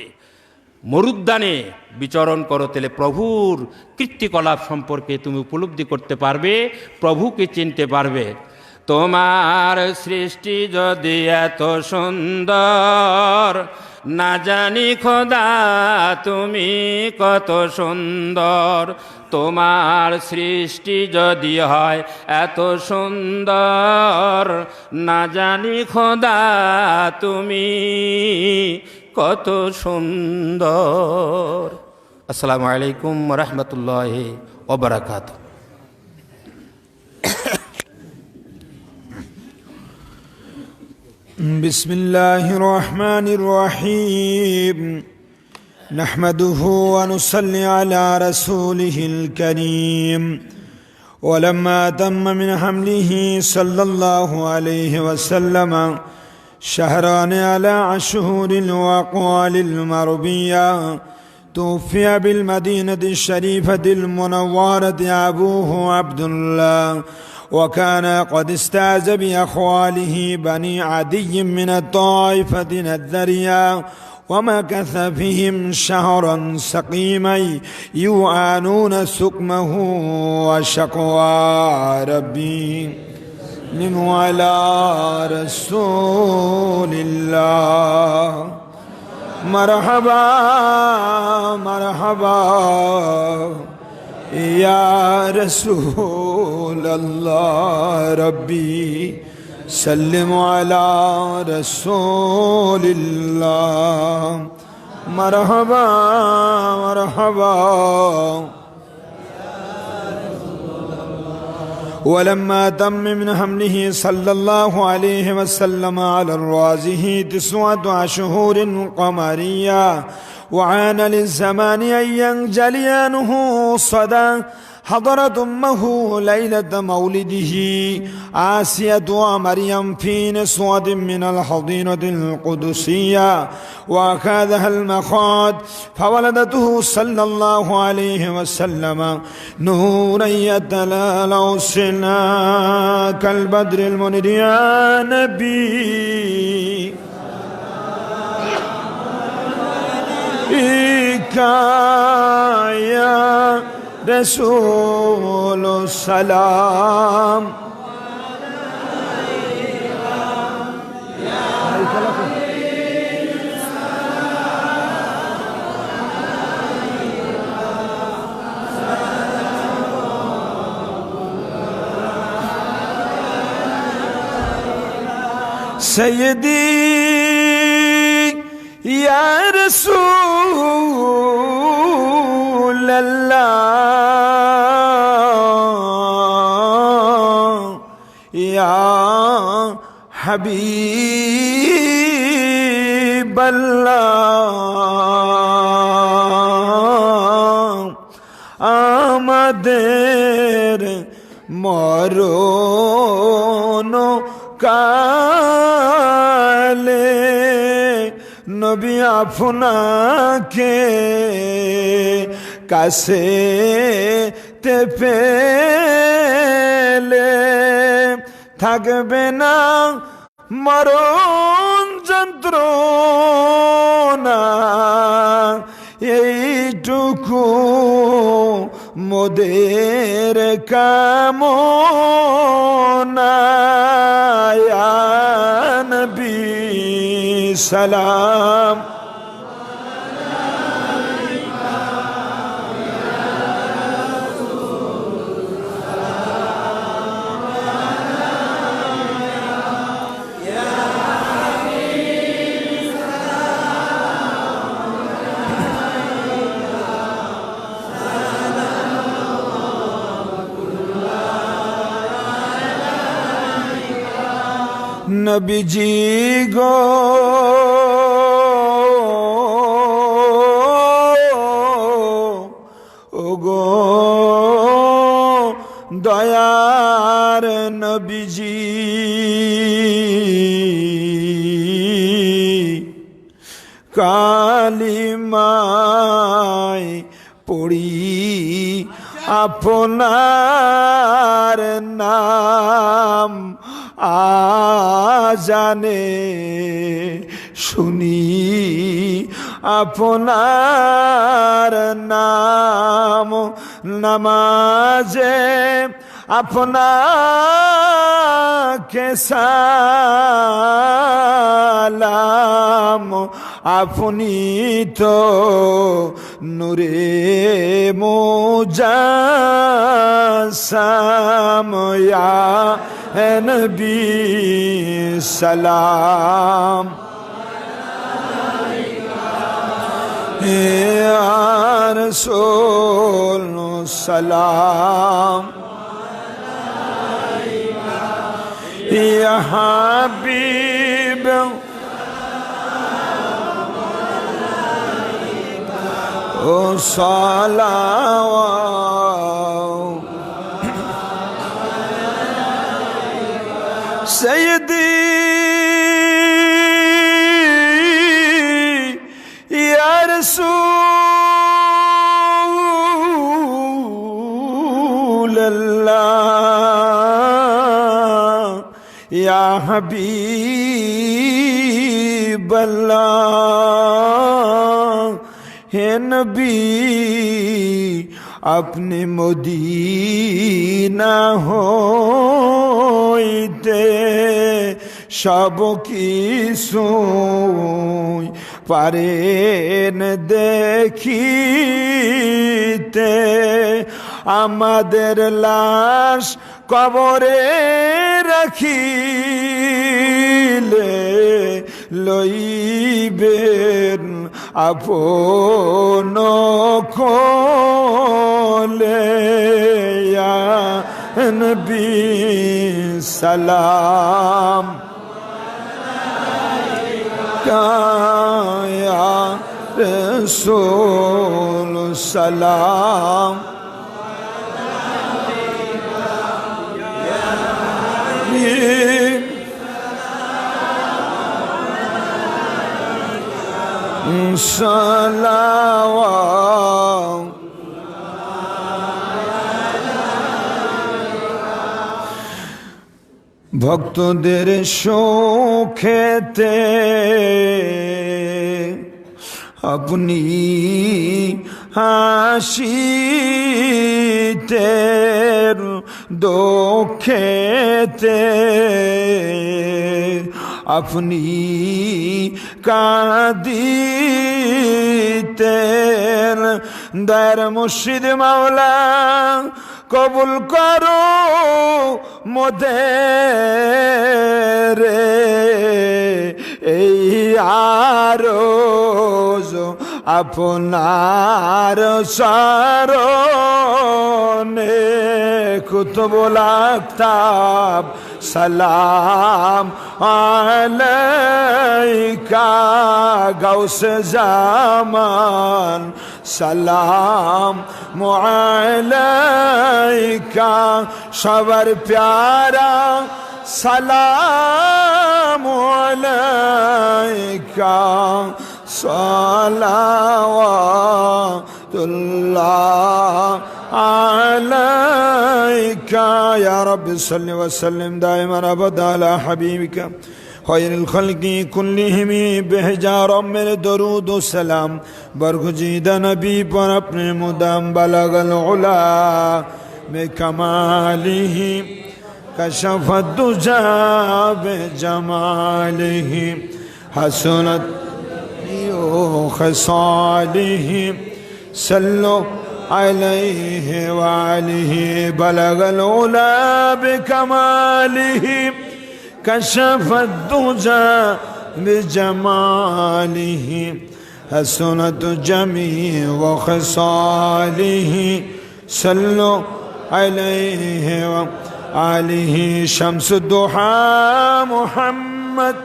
মরুদ্যানে বিচরণ করো, তাহলে প্রভুর কীর্তিকলাপ সম্পর্কে তুমি উপলব্ধি করতে পারবে, প্রভুকে চিনতে পারবে। তোমার সৃষ্টি যদি এত সুন্দর, না জানি খোদা তুমি কত সুন্দর। তোমার সৃষ্টি যদি হয় এত সুন্দর, না জানি খোদা তুমি কত সুন্দর। আসসালামু আলাইকুম ওয়া রাহমাতুল্লাহি ওয়া বারাকাতুহু। بسم الله الرحمن الرحيم نحمده ونصلي على رسوله الكريم ولما تم من حمله صلى الله عليه وسلم شهران على أشهر الوقوال المربية توفي بالمدينة الشريفة المنورة أبوه عبد الله، وكان قد استاذ بأخواله بني عدي من الطائفة الذرية، ومكث فيهم شهرا سقيما يعانون سقمه وشقوى ربي على رسول الله. مرحبا مرحبا يا رسول الله، ربي سلم على رسول الله. مرحبا مرحبا. ولما تم من حمله صلى الله عليه وسلم على رأسه 9 أشهر قمرية، وعان للزمان أن ينجلي عنه صدى، حضرت أمه ليلة مولده آسية ومريم في نسوة من الحضينة القدسية، وأخذها المخاض فولدته صلى الله عليه وسلم نورا يتلالى سنا كالبدر المنير يا نبي يا رسول السلام. سيدي يا رسول الله، يا حبيب الله، আমাদের মরণ কালে নবী আপনাকে কাছে তে পেলে থাকবে না মরণ যন্ত্রণা, এইটুকু মোদের কামনা। ইয়া নবী সালাম। নবীজি গো ও গো দয়ার নবীজি, কালিমায় পড়ি আপনার নাম, আজানে শুনি আপনার নাম, নামাজে আপনাকে সালাম, আপনি তো নূরে মুজাসসাম। ইয়া নবী সালাম। ইয়া রাসূল সালাম। ইয়া হাবিব ও সালাওয়াত। سيدي يا رسول या हबीब अल्लाह हे नबी अपने मदीना হইতে সব কিছুই পারেন দেখিতে আমাদের লাশ কবরে রাখিলে লইবেন আপন কোলে ইয়া নবী সালাম ইয়া রাসূল সালাম সালাওয়াত ভক্তদের সুখেতে আপনি হাসিতে দুঃখেতে আপনি কাঁদিতেন দয়ার মুর্শিদ মাওলা কবুল করো মোদের এই আরজ আপনার শরণে কুতুবুল আফতাব সালাম আলাইকা গাউসে জামান সালাম আলাইকা সবার প্যারা সালাম আলাইকা সালাওয়াতুল্লাহ আলাইকা ইয়া রাব্বি সাল্লি ওয়া সাল্লিম দাইমান আবাদা আলা হাবিবিকা خير الخلق كلهم بهجار من درود و سلام برگزیدہ نبی پر اپنے مدام بلغ العلا بکمالہ کشف الدجى بجمالہ حسنت خصالہ صلوا عليه وآله بلغ العلا بكماله كشف الدجى بجماله حسنت جميع وخصاله صلوا عليه وآله شمس الضحى محمد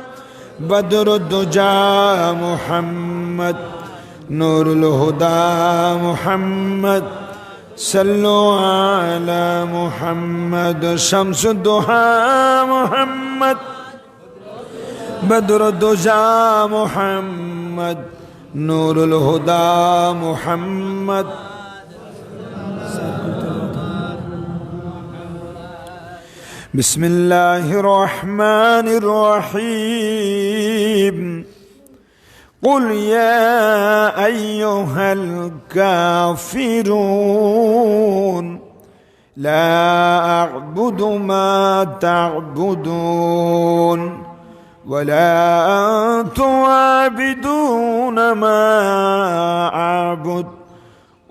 بدر الدجى محمد نور الهدى محمد صلوا على محمد شمس الضحى محمد بدر الدجى محمد نور الهدى محمد بسم الله الرحمن الرحيم قل يا أيها الكافرون لا أعبد ما تعبدون ولا أنتم عابدون ما أعبد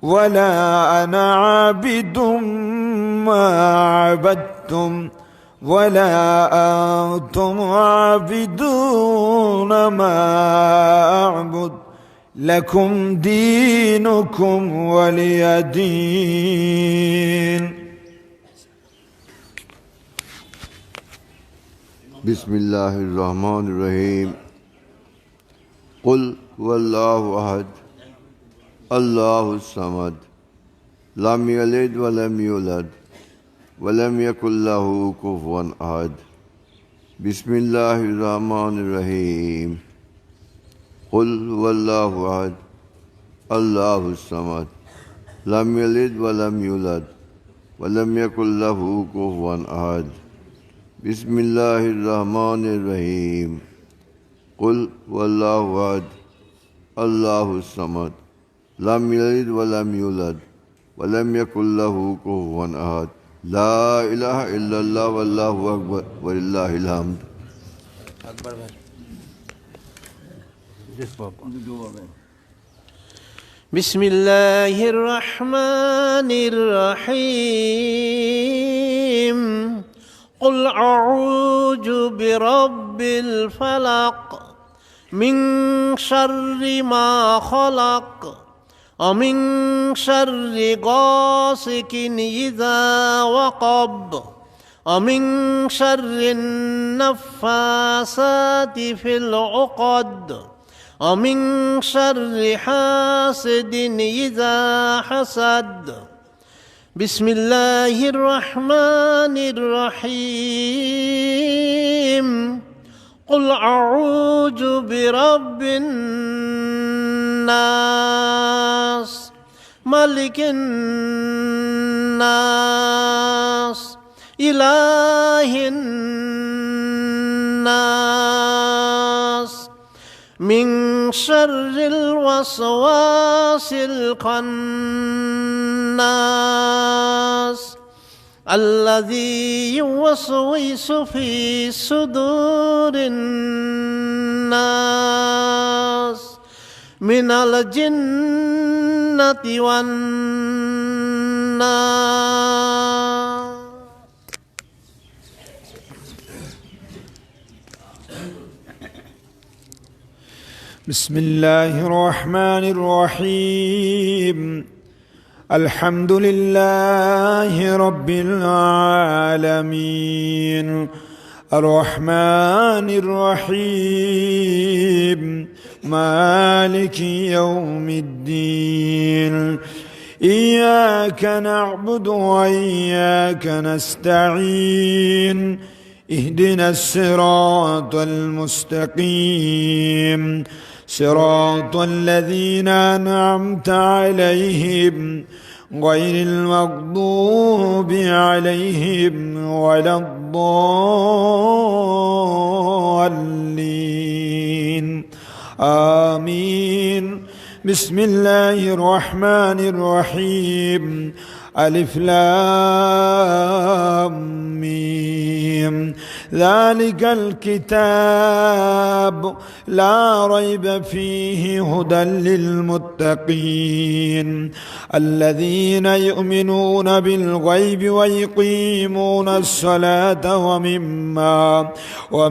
ولا أنا عابد ما عبدتم ولا أنتم عابدون ما أعبد لكم دينكم ولي دين. بسم الله الرحمن الرحيم. قل هو الله أحد الله الصمد لم يلد ولم يولد ولم يكن له كفوا أحد. بسم الله الرحمن الرحيم. قل هو الله أحد الله الصمد لم يلد ولم يولد ولم يكن له كفوا أحد. बिस्मिल्लाहिर्रहमानिर्रहीम कुल हुवल्लाहु अहद अल्लाहुस समद लम यलिद वलम यूलद वलम यकुल लहू कुफुवन अहद ला इलाहा इल्लल्लाह वल्लाहु अकबर वलिल्लाहिल हम्द। बिस्मिल्लाहिर रहमानिर रहीम कुल अऊज़ु बिरब्बिल फलक मिन शर्रि मा खलक व मिन शर्रि गासिकिन इज़ा वक़ब व मिन शर्रि नफ़्फ़ासाति फिल उक़द व मिन शर्रि हासिदिन इज़ा हसद। बिस्मिल्लाहिर रहमानिर रहीम कुल अऊज़ु बिरब्बिन नास मलिकिन नास इलाहिन नास मिन शर्रिल वसवासिल खन्नास अल्लज़ी युवस्विसु फी सुदूरिन नास मिनल जिन्नति वन नास। बिस्मिल्लाहिर रहमानिर रहीम अल्हम्दुलिल्लाहि रब्बिल आलमीन अर्रहमानिर रहीम मालिकि यौमिद्दीन इय्याका नअबुदु व इय्याका नस्तईन इहदिनस सिरातल मुस्तकीम सिरातल लज़ीना अनअमता अलैहिम गैरिल मग़दूबि अलैहिम वलद्दाल्लीन आमीन। बिस्मिल्लाहिर रहमानिर रहीम अलिफ लाम मीम ज़ालिकल किताब ला रैब फीहि हुदल लिल मुत्तक़ीन अल्लज़ीना युमिनूना बिल गैबि व युक़ीमूनस सलाता व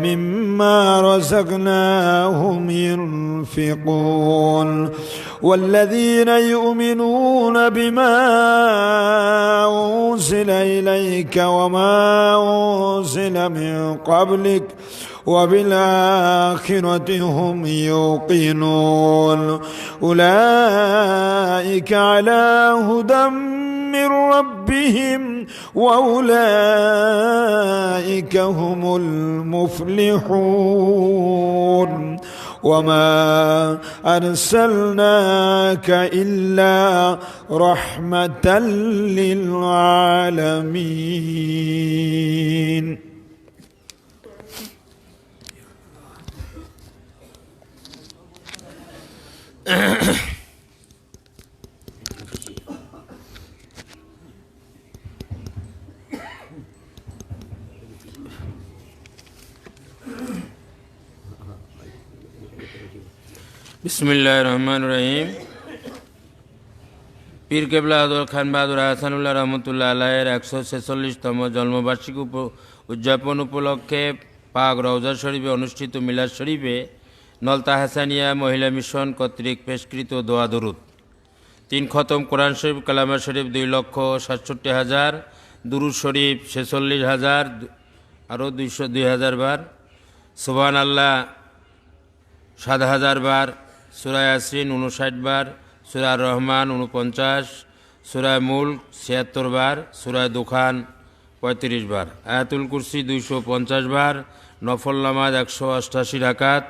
मिम्मा रज़क़नाहुम युनफ़िक़ून वल्लज़ीना युमिनूना बिमा أنزل إليك وما أنزل من قبلك وبالآخرة هم يوقنون أولئك على هدى من ربهم وأولئك هم المفلحون وما أرسلناك إلا رحمة للعالمين. बिस्मिल्लाहिर रहमानिर रहीम। पीर केबला खान বাহাদুর আহসানুল্লাহ রহমতুল্লাহ আলাইয়ের 146তম জন্মবার্ষিকী উদযাপন উপলক্ষে পাক রওজা শরীফে অনুষ্ঠিত মিলাদ শরীফে নলতা হাসানিয়া মহিলা মিশন কর্তৃক পেশকৃত দোয়া দরুদ 3 খতম কোরআন শরীফ কালামা শরীফ 2,67,000 দুরূদ শরীফ 46,000 আরও 2,000 বার সুবহানাল্লাহ 7,000 বার সূরা ইয়াসিন 59 বার সূরা আর রহমান 49 সূরা মুলক 76 বার সূরা দুখান 35 বার আয়াতুল কুরসি 250 বার নফল নামাজ 188 রাকাত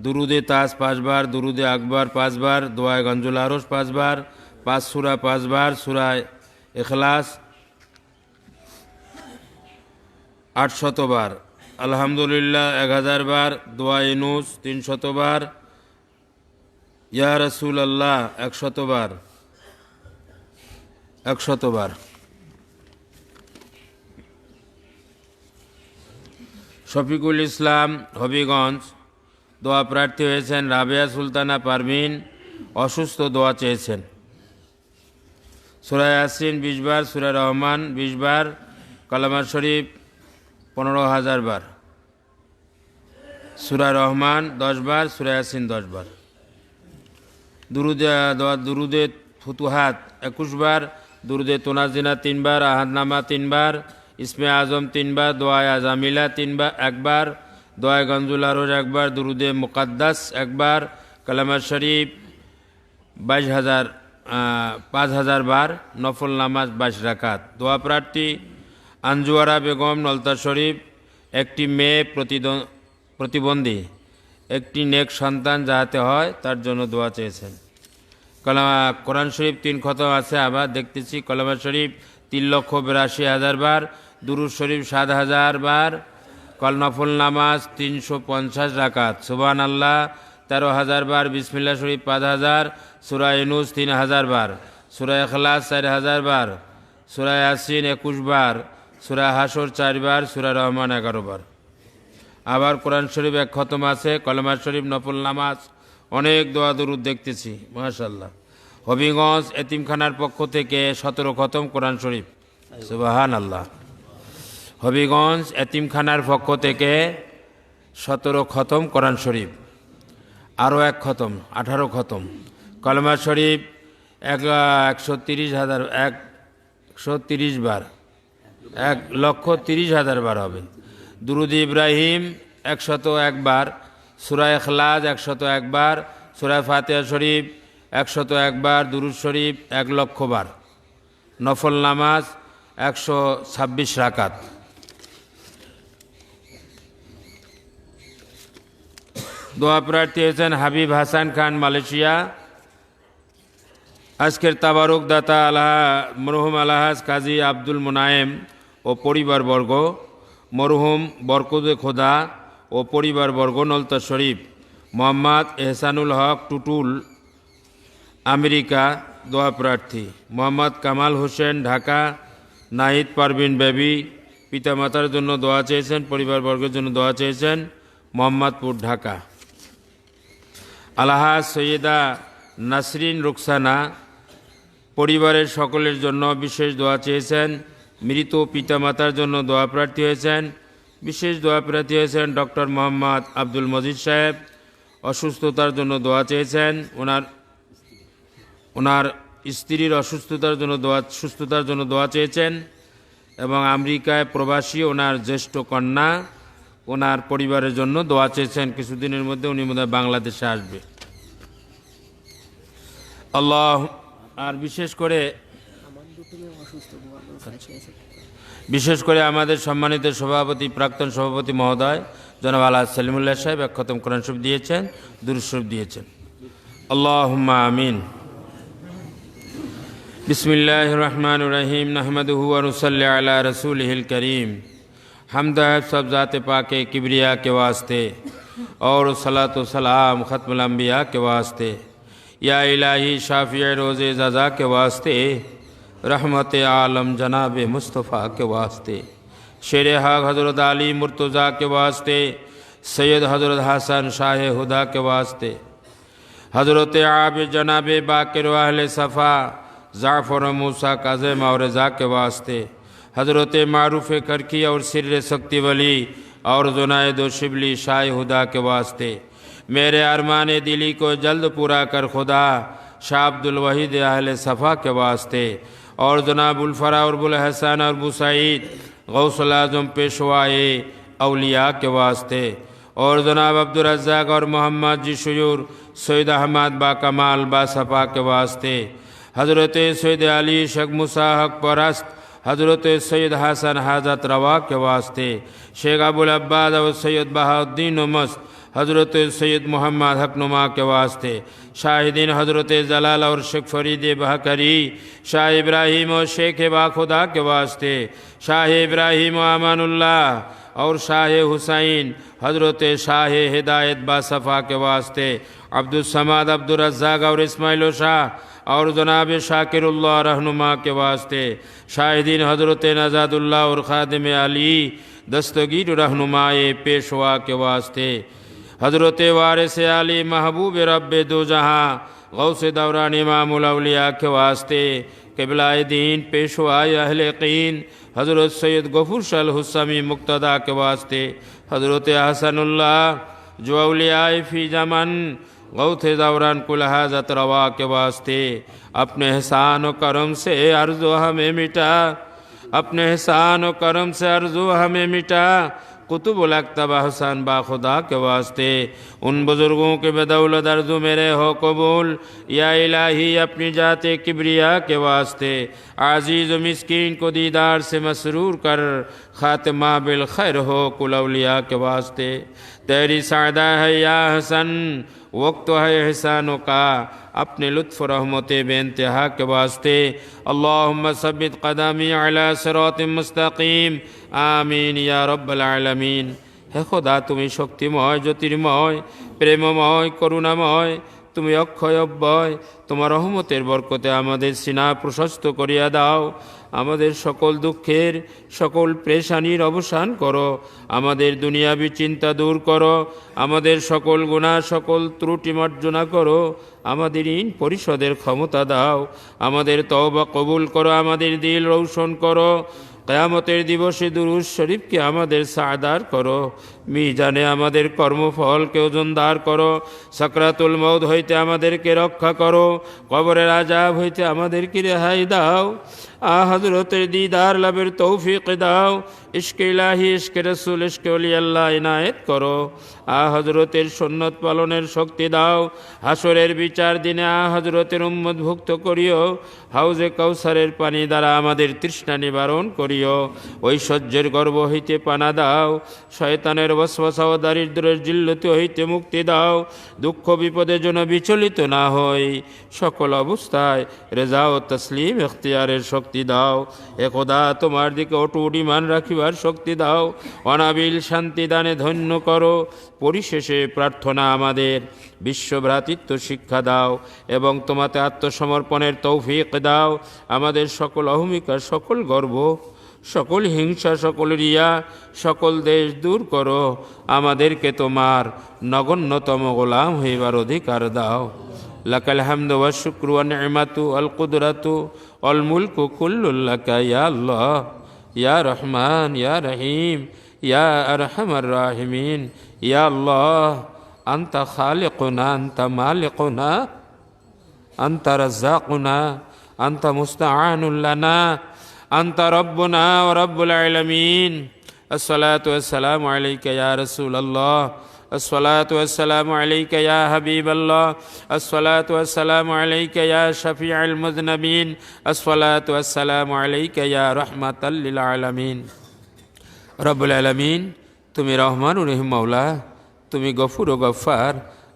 দুরুদে তাজ 5 বার দুরুদে আকবার 5 বার দোয়ায়ে গঞ্জুল আরশ 5 বার 5 সূরা 5 বার সূরা ইখলাস 800 বার, আলহামদুলিল্লাহ 1000 বার, দোয়া ইউনুস 300 বার, ইয়া রাসূলুল্লাহ 100 বার, 100 বার। শফিকুল ইসলাম হবিগঞ্জ দোয়া প্রার্থী হয়েছেন। রাবেয়া সুলতানা পারভিন অসুস্থ, দোয়া চেয়েছেন। সূরা ইয়াসিন 20 বার, সূরা রহমান 20 বার, কালামা শরীফ 15,000 বার, সূরা রহমান 10 বার, সূরা ইয়াসিন 10 বার। দুরুদে ফুতুহাত 21 বার, দুরুদে তোনাজিনা 3 বার, আহাদনামা 3 বার, ইসমে আজম 3 বার, দোয়ায় আজামিলা 1 বার, দোয়ায় গঞ্জুল আরজ 1 বার, দুরুদে মুকাদ্দাস 1 বার, কালামা শরীফ 5,000 বার, নফল নামাজ 22 রাকাত। দোয়া প্রার্থী আঞ্জুয়ারা বেগম নলতা শরীফ, একটি মেয়ে প্রতিবন্ধী, একটি নেক সন্তান যাহাতে হয় তার জন্য দোয়া চেয়েছেন। কোরআন শরীফ 3 খতম আছে, আবার দেখতেছি। কলামা শরীফ 3,82,000 বার, দুরুদ শরীফ 7,000 বার, নফল নামাজ 350 রাকাত, সুবহান আল্লাহ 13,000 বার, বিসমিল্লাহ শরীফ 5,000, সূরা ইউনুস 3,000 বার, সূরা ইখলাস 4,000 বার, সূরা ইয়াসিন 21 বার, সূরা হাশর 4 বার, সূরা রহমান 11 বার। আবার কোরআন শরীফ 1 খতম আছে। কলমা শরীফ, নফল নামাজ, অনেক দোয়া দরুদ দেখতেছি, মাশাআল্লাহ। হবিগঞ্জ এতিমখানার পক্ষ থেকে 17 খতম কোরআন শরীফ, সুবহান আল্লাহ। হবিগঞ্জ এতিমখানার পক্ষ থেকে 17 খতম কোরআন শরীফ, আরও 1 খতম, 18 খতম। কলমা শরীফ 130,000 বার, 1,30,000 বার হবে। দুরুদ ইব্রাহিম 101 বার, সূরা ইখলাস 101 বার, সূরা ফাতিহা শরীফ 101 বার, দুরুদ শরীফ 1,00,000 বার, নফল নামাজ 126 রাকাত। দোয়া প্রার্থী হয়েছেন হাবিব হাসান খান, মালয়েশিয়া। আজকের তাবারুক দাতা মরহুম আলহাজ কাজী আব্দুল মুনায়েম ও পরিবারবর্গ, মরহুম বরকতে খোদা ও পরিবারবর্গ, নলতা শরীফ। মোহাম্মদ এহসানুল হক টুটুল, আমেরিকা, দোয়া প্রার্থী। মোহাম্মদ কামাল হোসেন, ঢাকা। নাহিদ পারভিন বেবি পিতামাতার জন্য দোয়া চেয়েছেন, পরিবারবর্গের জন্য দোয়া চেয়েছেন, মোহাম্মদপুর, ঢাকা। আলহাজ সৈয়দা নাসরিন রুকসানা পরিবারের সকলের জন্য বিশেষ দোয়া চেয়েছেন। মৃত পিতামাতার জন্য দোয়া প্রার্থী হয়েছেন। বিশেষ দোয়া প্রার্থী হয়েছেন ডক্টর মোহাম্মদ আব্দুল মজিদ সাহেব, অসুস্থতার জন্য দোয়া চেয়েছেন। ওনার স্ত্রীর সুস্থতার জন্য দোয়া চেয়েছেন, এবং আমেরিকায় প্রবাসী ওনার জ্যেষ্ঠ কন্যা, ওনার পরিবারের জন্য দোয়া চেয়েছেন। কিছুদিনের মধ্যে উনি বোধহয় বাংলাদেশে আসবে। আল্লাহ। আর বিশেষ করে আমাদের সম্মানিত সভাপতি, প্রাক্তন সভাপতি মহোদয় জনাব আলহাজ সেলিমুল্লাহ সাহেব 1 খতম কোরআন শরীফ দিয়েছেন, দুরূদ শরীফ দিয়েছেন। আল্লাহুম্মা আমিন। बिस्मिल्लाहिर रहमानिर रहीम, नहमदुहु व नुसल्ली अला रसूलिहिल करीम। हम्द है सब ज़ात पाके किबरिया के वास्ते, और सलातो सलाम ख़त्मुल अंबिया के वास्ते। या इलाही शाफ़ी रोज़े ज़ज़ा के वास्ते, रहमत आलम जनाब मुस्तफ़ा के वास्ते। शेर हक़ हज़रत अली मुर्तज़ा के वास्ते, सैयद हज़रत हसन शाह हुदा के वास्ते। हज़रत आबिद जनाब बाक़िर अहले सफ़ा जाफ़र मूसा काज़िम और रज़ा के वास्ते। हज़रत मारूफ़ करकी और सिर शक्ति वली और जुनायद शिबली शाह हुदा के वास्ते। मेरे अरमान दिली को जल्द पूरा कर खुदा, शाह अब्दुल वहीद अहले सफ़ा के वास्ते। और जनाबुल फ़रा और बुल हसन और बुसईद गौसुल आज़म पेशवाए औलिया के वास्ते। और जनाब अब्दुल रज़्ज़ाक़ और मोहम्मद जी शुयूर सैयद अहमद बा कमाल बा सफ़ा के वास्ते। हज़रत सैयद अली शेख मूसा हक परस्त, हज़रत सैयद हसन हाजत रवा के वास्ते। शेख अबुल अब्बास और सैयद बहाउद्दीन मस्त, हज़रत सैयद मोहम्मद हकनुमा के वास्ते, शाहिदीन हज़रत जलाल और शेख फरीद बहकरी, शाह इब्राहीम और शेख बाखुदा के वास्ते, शाह इब्राहीम व अमानुल्लाह और शाह हुसैन हज़रत शाह हिदायत बासफ़ा के वास्ते, अब्दुल समाद अब्दुल रज़्ज़ाक़ और इस्माइल शाह और जनाब शाकिरुल्लाह रहनुमा के वास्ते, शाहिदीन हज़रत नज़ादुल्लाह और ख़ादिम अली दस्तगीर रहनुमाए पेशवा के वास्ते, हज़रत वारिस अली महबूब रब दो जहाँ गौस दौरान इमामुल औलिया के वास्ते, क़िबलाए दीन पेशवाए अहले यक़ीन हज़रत सैयद गफूर शाह हुस्समी मुक्तदा के वास्ते, हज़रत हसनुल्लाह जो औलियाए फ़ी जमन गौथ दौरान कुल हाज़त रवा के वास्ते, अपने एहसान व करम से अर्ज़ो हमें मिटा, अपने एहसान व करम से अर्ज़ो हमें मिटा, कुतुबुल अक्तबा हुसैन बाखुदा के वास्ते, उन बुज़ुर्गों के बदौलत अर्ज़ो मेरे हो कबूल या इलाही अपनी जाते किब्रिया के वास्ते, आज़ीज़ व मिस्कीन को दीदार से मसरूर कर ख़ातिमा बिल खैर हो कुल औलिया के वास्ते, तेरी सादा है या हसन वक्त है एहसानों का, अपने लुत्फ़ रहमत बेइंतहा के वास्ते, अल्लाहुम्मा सब्बित क़दमी अला सिरातिम मुस्तक़ीम, आमीन या रब्बल आलमीन। हे खुदा তুমি শক্তিময়, জ্যোতির্ময়, প্রেমময়, করুণাময়, তুমি অক্ষয় অব্যয়, তোমার রহমতের বরকতে আমাদের সিনা প্রশস্ত করিয়া দাও, আমাদের সকল দুঃখের সকল পেরেশানির অবসান করো, আমাদের দুনিয়াবি চিন্তা দূর করো, আমাদের সকল গুনাহ সকল ত্রুটি মার্জনা করো, আমাদের ঋণ পরিশোধের ক্ষমতা দাও, আমাদের তওবা কবুল করো, আমাদের দিল রৌশন করো, क़यामतेर दिवसे दुरूद शरीफ के आमादेर सादार करो, मीजाने आमादेर कर्मफल के ओजनदार करो, सकरातुल मौत हईते आमादेरके रक्षा करो, कबरेर आजाब हईते आमादेरके रेहाई दाओ, हज़रतेर दीदार लाभेर तौफिक दाओ, इश्क इलाही इश्क रसूल इश्क वली अल्लाह इनायत करो, हज़रतेर सुन्नत पालनेर शक्ति दाओ, हाशरेर विचार दिने हज़रतेर उम्मतभुक्त करियो, हाउजे कौसारेर पानी द्वारा आमादेर तृष्णा निवारण करियो, ঐশ্বর্যের গর্ব হইতে পানা দাও, শয়তানের ওয়াসওয়াসা ও দারিদ্র্যের জিল্লতি হইতে মুক্তি দাও, দুঃখ বিপদের জন্য বিচলিত না হই, সকল অবস্থায় রেজা ও তসলিম ইখতিয়ারের শক্তি দাও, এ খোদা তোমার দিকে অটুট ঈমান রাখিবার শক্তি দাও, অনাবিল শান্তি দানে ধন্য করো, পরিশেষে প্রার্থনা আমাদের বিশ্বভ্রাতৃত্ব শিক্ষা দাও এবং তোমাতে আত্মসমর্পণের তৌফিক দাও, আমাদের সকল অহমিকা সকল গর্ব সকল হিংসা সকল রিয়া সকল দেশ দূর করো, আমাদেরকে তোমার নগণ্যতম গোলাম হইবার অধিকার দাও। লাকাল হামদু ওয়া শুকরু ওয়া নি'মাতু আল কুদরাতু আল মুলকু কুল্লুল লাকা ইয়া আল্লাহ ইয়া রহমান ইয়া রহিম ইয়া আরহামার রাহিমিন, ইয়া আল্লাহ আনতা খালিকুনা আনতা মালিকুনা আনতা রাজ্জাকুনা আনতা মুস্তাআনুল লানা أنت ربنا ورب العالمين. الصلاة والسلام عليك يا رسول الله، الصلاة والسلام عليك يا حبيب الله، الصلاة والسلام عليك يا شفيع المذنبين، الصلاة والسلام عليك يا رحمة للعالمين. رب العالمين তুমি রহমান ও রহিম মাওলা, তুমি গফুর ও গফফার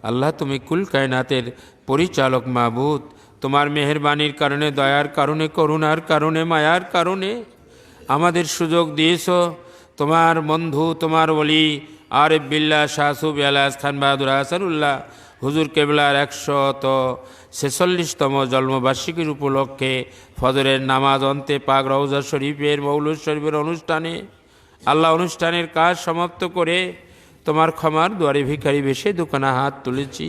আল্লাহ, তুমি কুল কায়নাতের পরিচালক মাবুদ, তোমার মেহেরবানির কারণে দয়ার কারণে করুণার কারণে মায়ার কারণে আমাদের সুযোগ দিয়েছ, তোমার বন্ধু তোমার ওলি আরিফ বিল্লাহ শাহ সুফি আলাস খান বাহাদুর হাসানুল্লাহ হুজুর কেবলার 146তম জন্মবার্ষিকীর উপলক্ষে ফজরের নামাজ অন্তে পাক রওজা শরীফের মৌলুদ শরীফের অনুষ্ঠানে আল্লাহ অনুষ্ঠানের কাজ সমাপ্ত করে তোমার ক্ষমার দুয়ারে ভিখারি বেশে দোকানে হাত তুলেছি।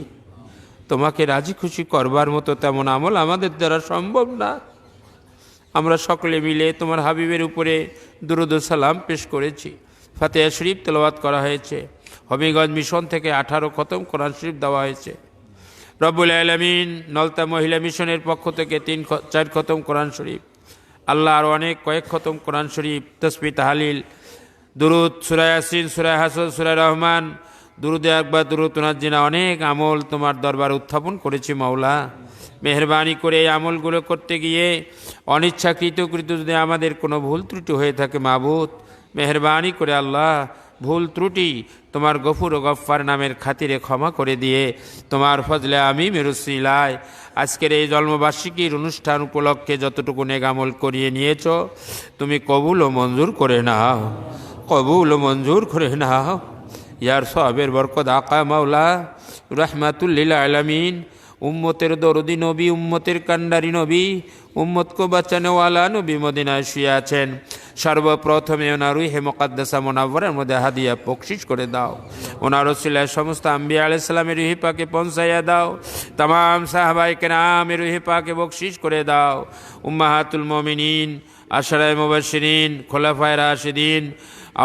তোমাকে রাজি খুশি করবার মতো তেমন আমল আমাদের দ্বারা সম্ভব না। আমরা সকলে মিলে তোমার হাবিবের উপরে দুরূদ ও সালাম পেশ করেছি, ফাতিহা শরীফ তেলাওয়াত করা হয়েছে, হবিগঞ্জ মিশন থেকে 18 খতম কোরআন শরীফ দেওয়া হয়েছে। রব্বুল আলামিন নলতা মহিলা মিশনের পক্ষ থেকে 3-4 খতম কোরআন শরীফ, আল্লাহ আরও অনেক কয়েক খতম কোরআন শরীফ, তাসবিহ তাহলিল, দুরূদ, সূরা ইয়াসিন, সূরা হাসর, সূরা রহমান, দুরুদে আকবার, দুরূদ তুনাজ্জিনা, অনেক আমল তোমার দরবারে উত্থাপন করেছি মাওলা। মেহরবানি করে এই আমলগুলো করতে গিয়ে অনিচ্ছাকৃত যদি আমাদের কোনো ভুল ত্রুটি হয়ে থাকে মাবুদ, মেহরবানি করে আল্লাহ ভুল ত্রুটি তোমার গফুর ও গফফার নামের খাতিরে ক্ষমা করে দিয়ে তোমার ফজলে আমি মেরুসিলায় আজকের এই জন্মবার্ষিকীর অনুষ্ঠান উপলক্ষে যতটুকু নেগামল করিয়ে নিয়েছ তুমি কবুল ও মঞ্জুর করে নাও, কবুল ও মঞ্জুর করে নাও। ইয়ার সবের বরকত আকা মাওলা রহমাতুল্লিল আলামিন, উম্মতের দরদি নবী, উম্মতের কান্ডারি নবী, উম্মতকে বাঁচানোওয়ালা নবী মদিনায় শুয়ে আছেন। সর্বপ্রথমে ওনার রুহে মুকাদ্দাসা মুনাওয়ারার মধ্যে হাদিয়া বকশিশ করে দাও। ওনার ওসিলায় সমস্ত আম্বিয়া আলাইহিস সালামের রুহে পাকে পৌঁছাইয়া দাও। तमाम সাহাবায়ে কেরামের রুহে পাকে বকশিশ করে দাও। উম্মাহাতুল মুমিনিন, আশরায়ে মুবাশশিরিন, খোলাফায়ে রাশিদিন,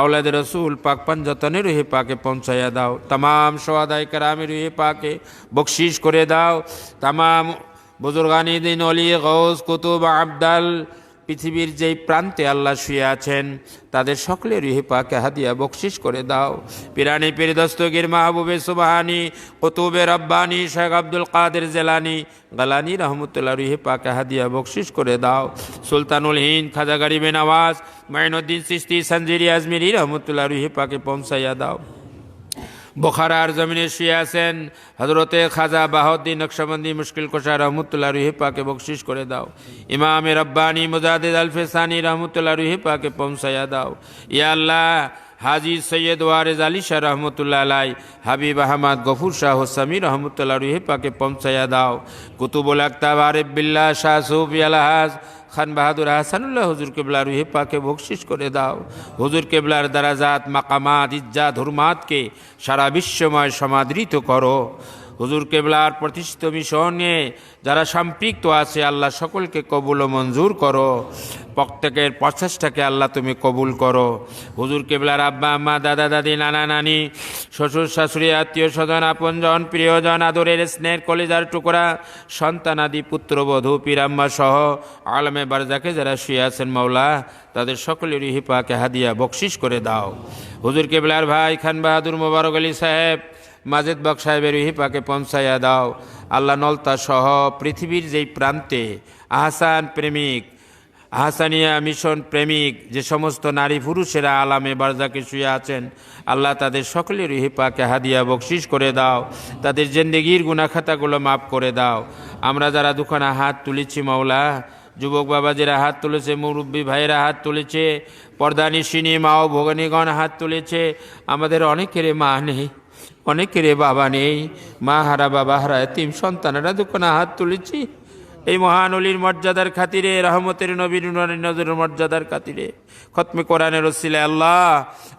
औलाद रसूल पाक पंजतने रूहे पाके पहुँचाया दाओ। तमाम शहादाए करामे रूहे पाके बख्शिश करे दाओ। तमाम बुजुर्गानी दिन ओली गौस कुतुब आब्दाल পৃথিবীর যেই প্রান্তে আল্লাহ শুয়ে আছেন তাদের সকলের রুহে পাকে হাদিয়া বকশিশ করে দাও। পিরানি পীর দস্তগীর মাহবুবে সুবহানি কুতুবে রব্বানি শেখ আব্দুল কাদের জেলানি গালানি রহমতুল্লাহ রুহে পাকে হাদিয়া বকশিশ করে দাও। সুলতানুল হিন্দ খাজা গরিবে নওয়াজ মাইনুদ্দিন চিশতি সঞ্জিরি আজমিরি রহমতুল্লাহ রুহে পাকে পৌঁছাইয়া দাও। বুখারার জমিনে শুয়ে আছেন হজরতে খাজা বাহাউদ্দিন নকশবন্দি মুশকিল কুশা রহমতুল্লাহ রুহে পাকে বকশিশ করে দাও। ইমামে রব্বানি মুজাদ্দিদ আলফেসানি রহমতুল্লাহ রুহে পাকে পৌঁছাইয়া দাও। ইয়া আল্লাহ হাজি সৈয়দ ওয়ারেজ আলী শাহ রহমতুল্লাহ আলাই, হাবিব আহমদ গফুর শাহ হোসামি রহমতুল্লাহ রুহে পাকে পৌঁছাইয়া দাও। কুতুবুল আক্তাব আরিফ বিল্লাহ শাহ সুফি আলহাজ খান বাহাদুর হাসানুল্লাহ হুজুর কেবলা রুহে পাকে বকশিশ করে দাও। হুজুর কেবলার দারাজাত মাকামাত ইজ্জাত হুরমাতকে সারা বিশ্বময় সমাদৃত করো। হুজুর কেবলার প্রতিষ্ঠিত মিশনে যারা সম্পৃক্ত আছে আল্লাহ সকলকে কবুল ও মঞ্জুর করো। প্রত্যেকের প্রচেষ্টাকে আল্লাহ তুমি কবুল করো। হুজুর কেবলার আব্বা আম্মা দাদা দাদি নানা নানি শ্বশুর শাশুড়ি আত্মীয় স্বজন আপনজন প্রিয়জন আদরের স্নেহের কলিজার টুকরা সন্তানাদি পুত্রবধূ পীরাম্মা সহ আলমে বারজাকে যারা শুয়ে আছেন মাওলা তাদের সকলের রুহে পাকে হাদিয়া বকশিশ করে দাও। হুজুর কেবলার ভাই খান বাহাদুর মোবারক আলী সাহেব মাজেদ বক সাহেবের রুহে পাকে পৌঁছাইয়া দাও। আল্লাহ নলতা সহ পৃথিবীর যেই প্রান্তে আহসান প্রেমিক আহসানিয়া মিশন প্রেমিক যে সমস্ত নারী পুরুষেরা আলামে বারজাকে শুয়ে আছেন আল্লাহ তাদের সকলের রুহে পাকে হাদিয়া বকশিশ করে দাও। তাদের জিন্দেগির গুনাহ খাতাগুলো মাফ করে দাও। আমরা যারা দুখানা হাত তুলেছি মাওলা, যুবক বাবাজিরা হাত তুলেছে, মুরব্বী ভাইয়েরা হাত তুলেছে, পর্দানিশিনী মা ও ভগনীগণ হাত তুলেছে। আমাদের অনেকের মা নেই, অনেকের বাবা নেই, মা হারা বাবা হারা এতিম সন্তানেরা দুখানা হাত তুলেছি। এই মহান অলির মর্যাদার খাতিরে, রহমতের নবীর নজরের মর্যাদার খাতিরে, খতমে কোরআনের ওসিলায় আল্লাহ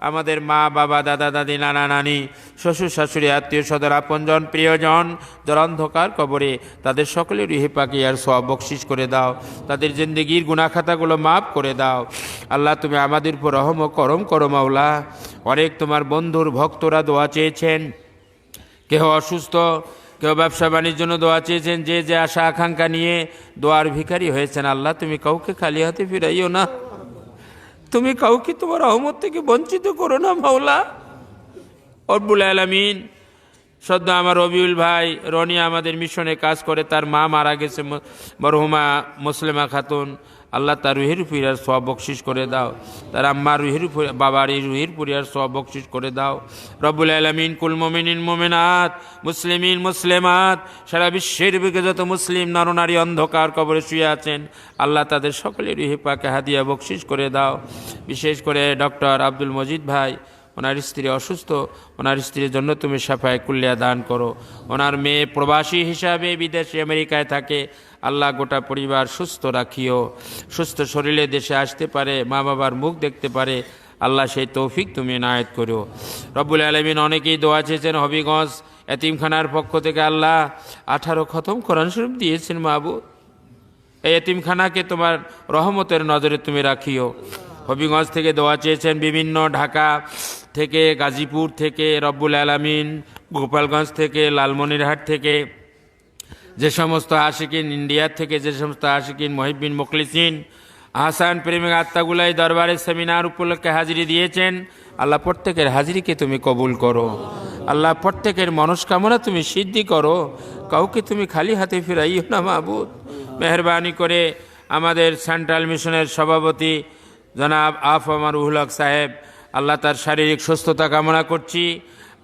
আমাদের মা বাবা দাদা দাদি নানা নানি শ্বশুর শাশুড়ি আত্মীয় স্বজন আপনজন প্রিয়জন যারা অন্ধকার কবরে তাদের সকলের রুহে পাকে আর সওয়াব বকশিশ করে দাও। তাদের জিন্দেগির গুনাহ খাতাগুলো মাফ করে দাও। আল্লাহ তুমি আমাদের উপর রহম ও করম করো মাওলা। অনেক তোমার বন্ধুর ভক্তরা দোয়া চেয়েছেন, কেউ অসুস্থ, কেউ ব্যবসা বাণিজ্যের জন্য দোয়া চেয়েছেন, যে যে আশা আকাঙ্ক্ষা নিয়ে দোয়ার ভিখারি হয়েছেন আল্লাহ তুমি কাউকে খালি হাতে ফিরাইও না, তুমি কাউকে তোমার রহমত থেকে বঞ্চিত করো না মাওলা। রব্বুল আলামিন সদ্য আমার রবিউল ভাই রনি আমাদের মিশনে কাজ করে, তার মা মারা গেছে মরহুমা মুসলিমা খাতুন, আল্লাহ তার রুহের পুরিয়ার সওয়াব বকশিশ করে দাও। তার আম্মার রুহের বাবার এই রুহের পুরিয়ার সওয়াব বকশিশ করে দাও। রব্বুল আলামিন কুল মুমিনিন মুমিনাত মুসলিমিন মুসলিমাত সারা বিশ্বের বুকে যত মুসলিম নরনারী অন্ধকার কবরে শুয়ে আছেন আল্লাহ তাদের সকলের রুহে পাকে হাদিয়া বকশিশ করে দাও। বিশেষ করে ডক্টর আব্দুল মজিদ ভাই, ওনার স্ত্রী অসুস্থ, ওনার স্ত্রীর জন্য তুমি শাফায়ে কুল্লিয়া দান করো। ওনার মেয়ে প্রবাসী হিসাবে বিদেশে আমেরিকায় থাকে, আল্লাহ গোটা পরিবার সুস্থ রাখিও, সুস্থ শরীরে দেশে আসতে পারে, মা বাবার মুখ দেখতে পারে, আল্লাহ সেই তৌফিক তুমি এনায়েত করো। রব্বুল আলামিন অনেকেই দোয়া চেয়েছেন হবিগঞ্জ এতিমখানার পক্ষ থেকে, আল্লাহ 18 খতম কোরআন শরীফ দিয়েছেন মাহবুব, এই এতিমখানাকে তোমার রহমতের নজরে তুমি রাখিও। হবিগঞ্জ থেকে দোয়া চেয়েছেন বিভিন্ন, ঢাকা থেকে, গাজীপুর থেকে, রব্বুল আলামিন গোপালগঞ্জ থেকে, লালমনিরহাট থেকে, যে সমস্ত আশিকিন ইন্ডিয়া থেকে, যে সমস্ত আশিকিন মুহিব্বিন মুখলিসিন আহসান প্রেমিক আত্মাগুলাই দরবারে সেমিনার উপলক্ষে হাজিরি দিয়েছেন আল্লাহ প্রত্যেকের হাজিরিকে তুমি কবুল করো। আল্লাহ প্রত্যেকের মনস্কামনা তুমি সিদ্ধি করো, কাউকে তুমি খালি হাতে ফিরাইও না মাহবুব। মেহরবানি করে আমাদের সেন্ট্রাল মিশনের সভাপতি জনাব আফ আমার রুহুল হক সাহেব, আল্লাহ তার শারীরিক সুস্থতা কামনা করছি।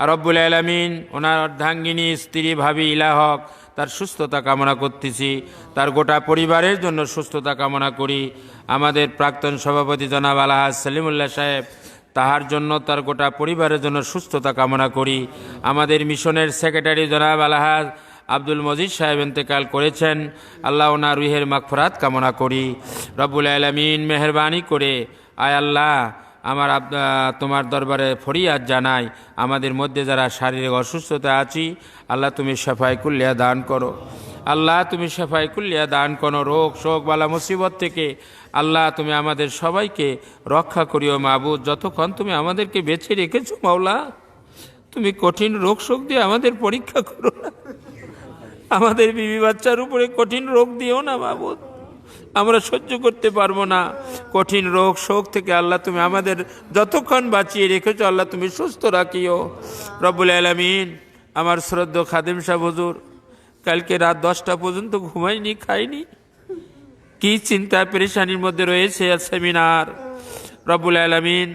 আর রব্বুল আলামিন ওনার অর্ধাঙ্গিনী স্ত্রী ভাবি ইলাহক তার সুস্থতা কামনা করতেছি, তার গোটা পরিবারের জন্য সুস্থতা কামনা করি। আমাদের প্রাক্তন সভাপতি জনাব আলহাজ সলিমুল্লাহ সাহেব, তাহার জন্য তার গোটা পরিবারের জন্য সুস্থতা কামনা করি। আমাদের মিশনের সেক্রেটারি জনাব আলহাজ আব্দুল মজিদ সাহেব ইন্তেকাল করেছেন, আল্লাহ ওনার রুহের মাগফিরাত কামনা করি। রব্বুল আলামিন মেহেরবানি করে আয় আল্লাহ তোমার দরবারে ফরিয়াদ জানাই, আমাদের মধ্যে যারা শারীরিক অসুস্থতা আছি আল্লাহ তুমি শেফায়ে কুল্লিয়া দান করো। আল্লাহ তুমি শেফায়ে কুল্লিয়া দান করো। রোগ শোক বালা মুসিবত থেকে আল্লাহ তুমি আমাদের সবাইকে রক্ষা করিও মাবুদ। যতক্ষণ তুমি আমাদেরকে বেছে রেখেছো মাওলা, তুমি কঠিন রোগ শোক দিয়ে আমাদের পরীক্ষা করো না, আমাদের বিবি বাচ্চার উপরে কঠিন রোগ দিও না মাবুদ, আমরা সহ্য করতে পারবো না। কঠিন রোগ শোক থেকে আল্লাহ তুমি আমাদের যতক্ষণ বাঁচিয়ে রেখেছো আল্লাহ তুমি সুস্থ রাখিও। রব্বুল আলামিন, আমার শ্রদ্ধ খাদেম সাহেব হুজুর কালকে রাত 10টা পর্যন্ত ঘুমায়নি, খায়নি, কি চিন্তা পেরেশানির মধ্যে রয়েছে সেমিনার। রব্বুল আলামিন,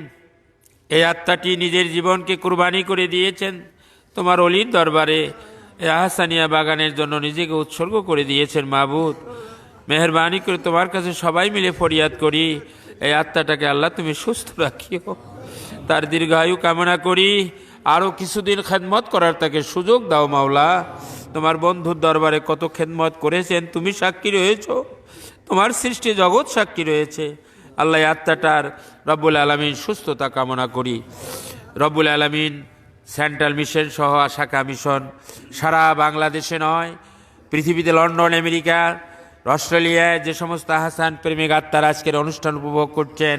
এই আত্মাটি নিজের জীবনকে কুরবানি করে দিয়েছেন তোমার অলির দরবারে, এই আহসানিয়া বাগানের জন্য নিজেকে উৎসর্গ করে দিয়েছেন মাবুদ। মেহেরবানি করে তোমার কাছে সবাই মিলে ফরিয়াদ করি, এই আত্মাটাকে আল্লাহ তুমি সুস্থ রাখিও, তার দীর্ঘায়ু কামনা করি। আরও কিছুদিন খেদমত করার তাকে সুযোগ দাও মাওলা। তোমার বন্ধুর দরবারে কত খেদমত করেছেন তুমি সাক্ষী রয়েছ, তোমার সৃষ্টি জগৎ সাক্ষী রয়েছে। আল্লাহ আত্মাটার রব্বুল আলামিন সুস্থতা কামনা করি। রব্বুল আলামিন, সেন্ট্রাল মিশন সহ শাখা মিশন সারা বাংলাদেশে নয়, পৃথিবীতে লন্ডন, আমেরিকা, অস্ট্রেলিয়ায় যে সমস্ত আহসান প্রেমিক আত্মার আজকের অনুষ্ঠান উপভোগ করছেন,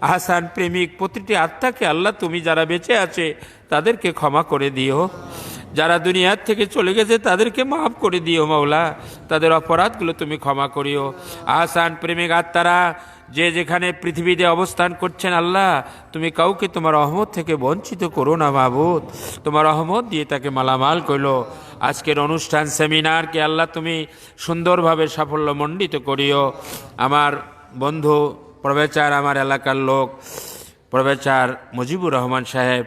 আহসান প্রেমিক প্রতিটি আত্মাকে আল্লাহ তুমি যারা বেঁচে আছে তাদেরকে ক্ষমা করে দিও, যারা দুনিয়ার থেকে চলে গেছে তাদেরকে মাফ করে দিও মাওলা, তাদের অপরাধগুলো তুমি ক্ষমা করিও। আহসান প্রেমিক আত্মারা যে যেখানে পৃথিবীতে অবস্থান করছেন আল্লাহ তুমি কাউকে তোমার রহমত থেকে বঞ্চিত করো না মাবুদ, তোমার রহমত দিয়ে তাকে মালামাল করলো। আজকের অনুষ্ঠান সেমিনারকে আল্লাহ তুমি সুন্দরভাবে সাফল্যমণ্ডিত করিও। আমার বন্ধু প্রফেসর, আমার এলাকার লোক প্রফেসর মুজিবুর রহমান সাহেব,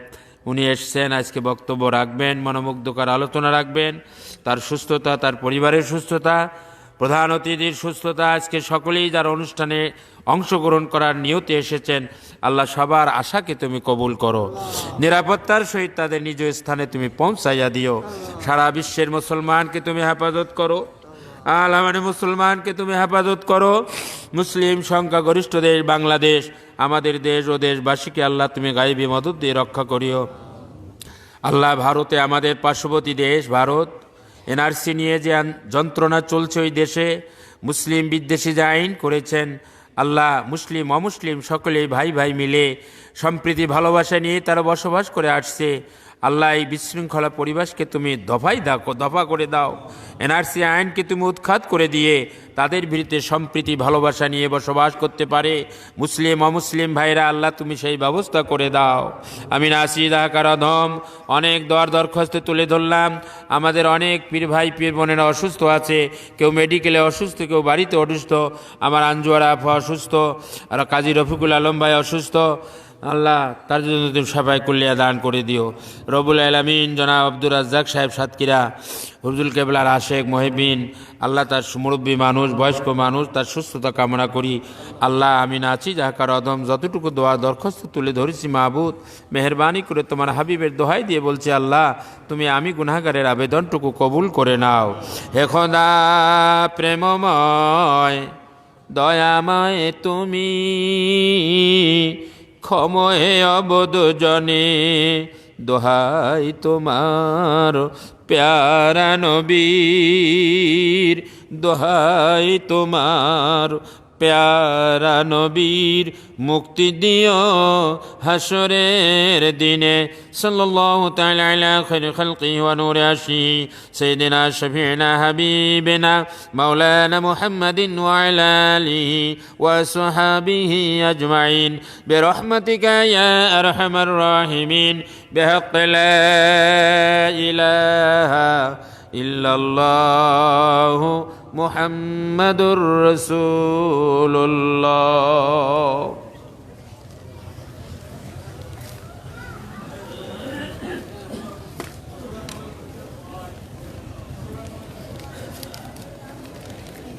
উনি এসছেন, আজকে বক্তব্য রাখবেন, মনোমুগ্ধকর আলোচনা রাখবেন। তার সুস্থতা, তার পরিবারের সুস্থতা, প্রধান অতিথির সুস্থতা, আজকে সকলেই যারা অনুষ্ঠানে অংশগ্রহণ করার নিয়তে এসেছেন আল্লাহ সবার আশাকে তুমি কবুল করো, নিরাপত্তার সহিত তাদের নিজ স্থানে তুমি পৌঁছাইয়া দিও। সারা বিশ্বের মুসলমানকে তুমি হেফাজত করো, আলামানে মুসলমানকে তুমি হেফাজত করো। মুসলিম সংখ্যাগরিষ্ঠ দেশ বাংলাদেশ, আমাদের দেশ ও দেশবাসীকে আল্লাহ তুমি গায়েবী মদদ দিয়ে রক্ষা করিও। আল্লাহ, ভারতে আমাদের পার্শ্ববর্তী দেশ ভারত, এনআরসি নিয়ে যে যন্ত্রণা চলছে ওই দেশে, মুসলিম বিদ্বেষী যে আইন করেছেন আল্লাহ, মুসলিম অমুসলিম সকলেই ভাই ভাই মিলে সম্প্রীতি ভালোবাসা নিয়ে তারা বসবাস করে আসছে। আল্লাহ, এই বিশৃঙ্খলা পরিবেশকে তুমি দফা করে দাও, এনআরসি আইনকে তুমি উৎখাত করে দিয়ে তাদের বিরুদ্ধে সম্প্রীতি ভালোবাসা নিয়ে বসবাস করতে পারে মুসলিম অমুসলিম ভাইরা, আল্লাহ তুমি সেই ব্যবস্থা করে দাও। আমি নাসির ঢাকার অধম অনেক দরখাস্তে তুলে ধরলাম, আমাদের অনেক পীর ভাই পীর বোনেরা অসুস্থ আছে, কেউ মেডিকেলে অসুস্থ, কেউ বাড়িতে অসুস্থ, আমার আঞ্জুয়ারা আফা অসুস্থ, আর কাজী রফিকুল আলম ভাই অসুস্থ, আল্লাহ তার জন্য তুমি সবাই কুল্লিয়া দান করে দিও। রব্বুল আলামিন, জনাব আব্দুর রাজ্জাক সাহেব সাতক্ষীরা, হুজুল কেবলার আশেক মহিবিন, আল্লাহ তার মুরব্বী মানুষ, বয়স্ক মানুষ, তার সুস্থতা কামনা করি। আল্লাহ, আমি নাচি ঢাকার অদম যতটুকু দোয়া দরখাস্ত তুলে ধরেছি মাহবুদ, মেহরবানি করে তোমার হাবিবের দোহাই দিয়ে বলছি আল্লাহ তুমি আমি গুনাহগারের আবেদনটুকু কবুল করে নাও। হে খোদা প্রেমময় দয়াময় তুমি, ক্ষময়ে অবদ জনে দোহাই তোমার প্যারা নবীর, দোহাই তোমার প্যারা নবীর, মুক্তি দিও হাসরের দিনে। সাল্লাল্লাহু তাআলা আলা খায়রি খালকিহি ওয়া নূরি আরশিহি সাইয়্যিদিনা শাফিঈনা হাবিবিনা মাওলানা মুহাম্মাদিন ওয়া আলা আলিহি ওয়া আসহাবিহি আজমাইন বিরহমাতিকা ইয়া আরহামার রাহিমিন বিহাক্কি লা ইলাহা ইল্লাল্লাহু মুহাম্মাদুর রাসূলুল্লাহ।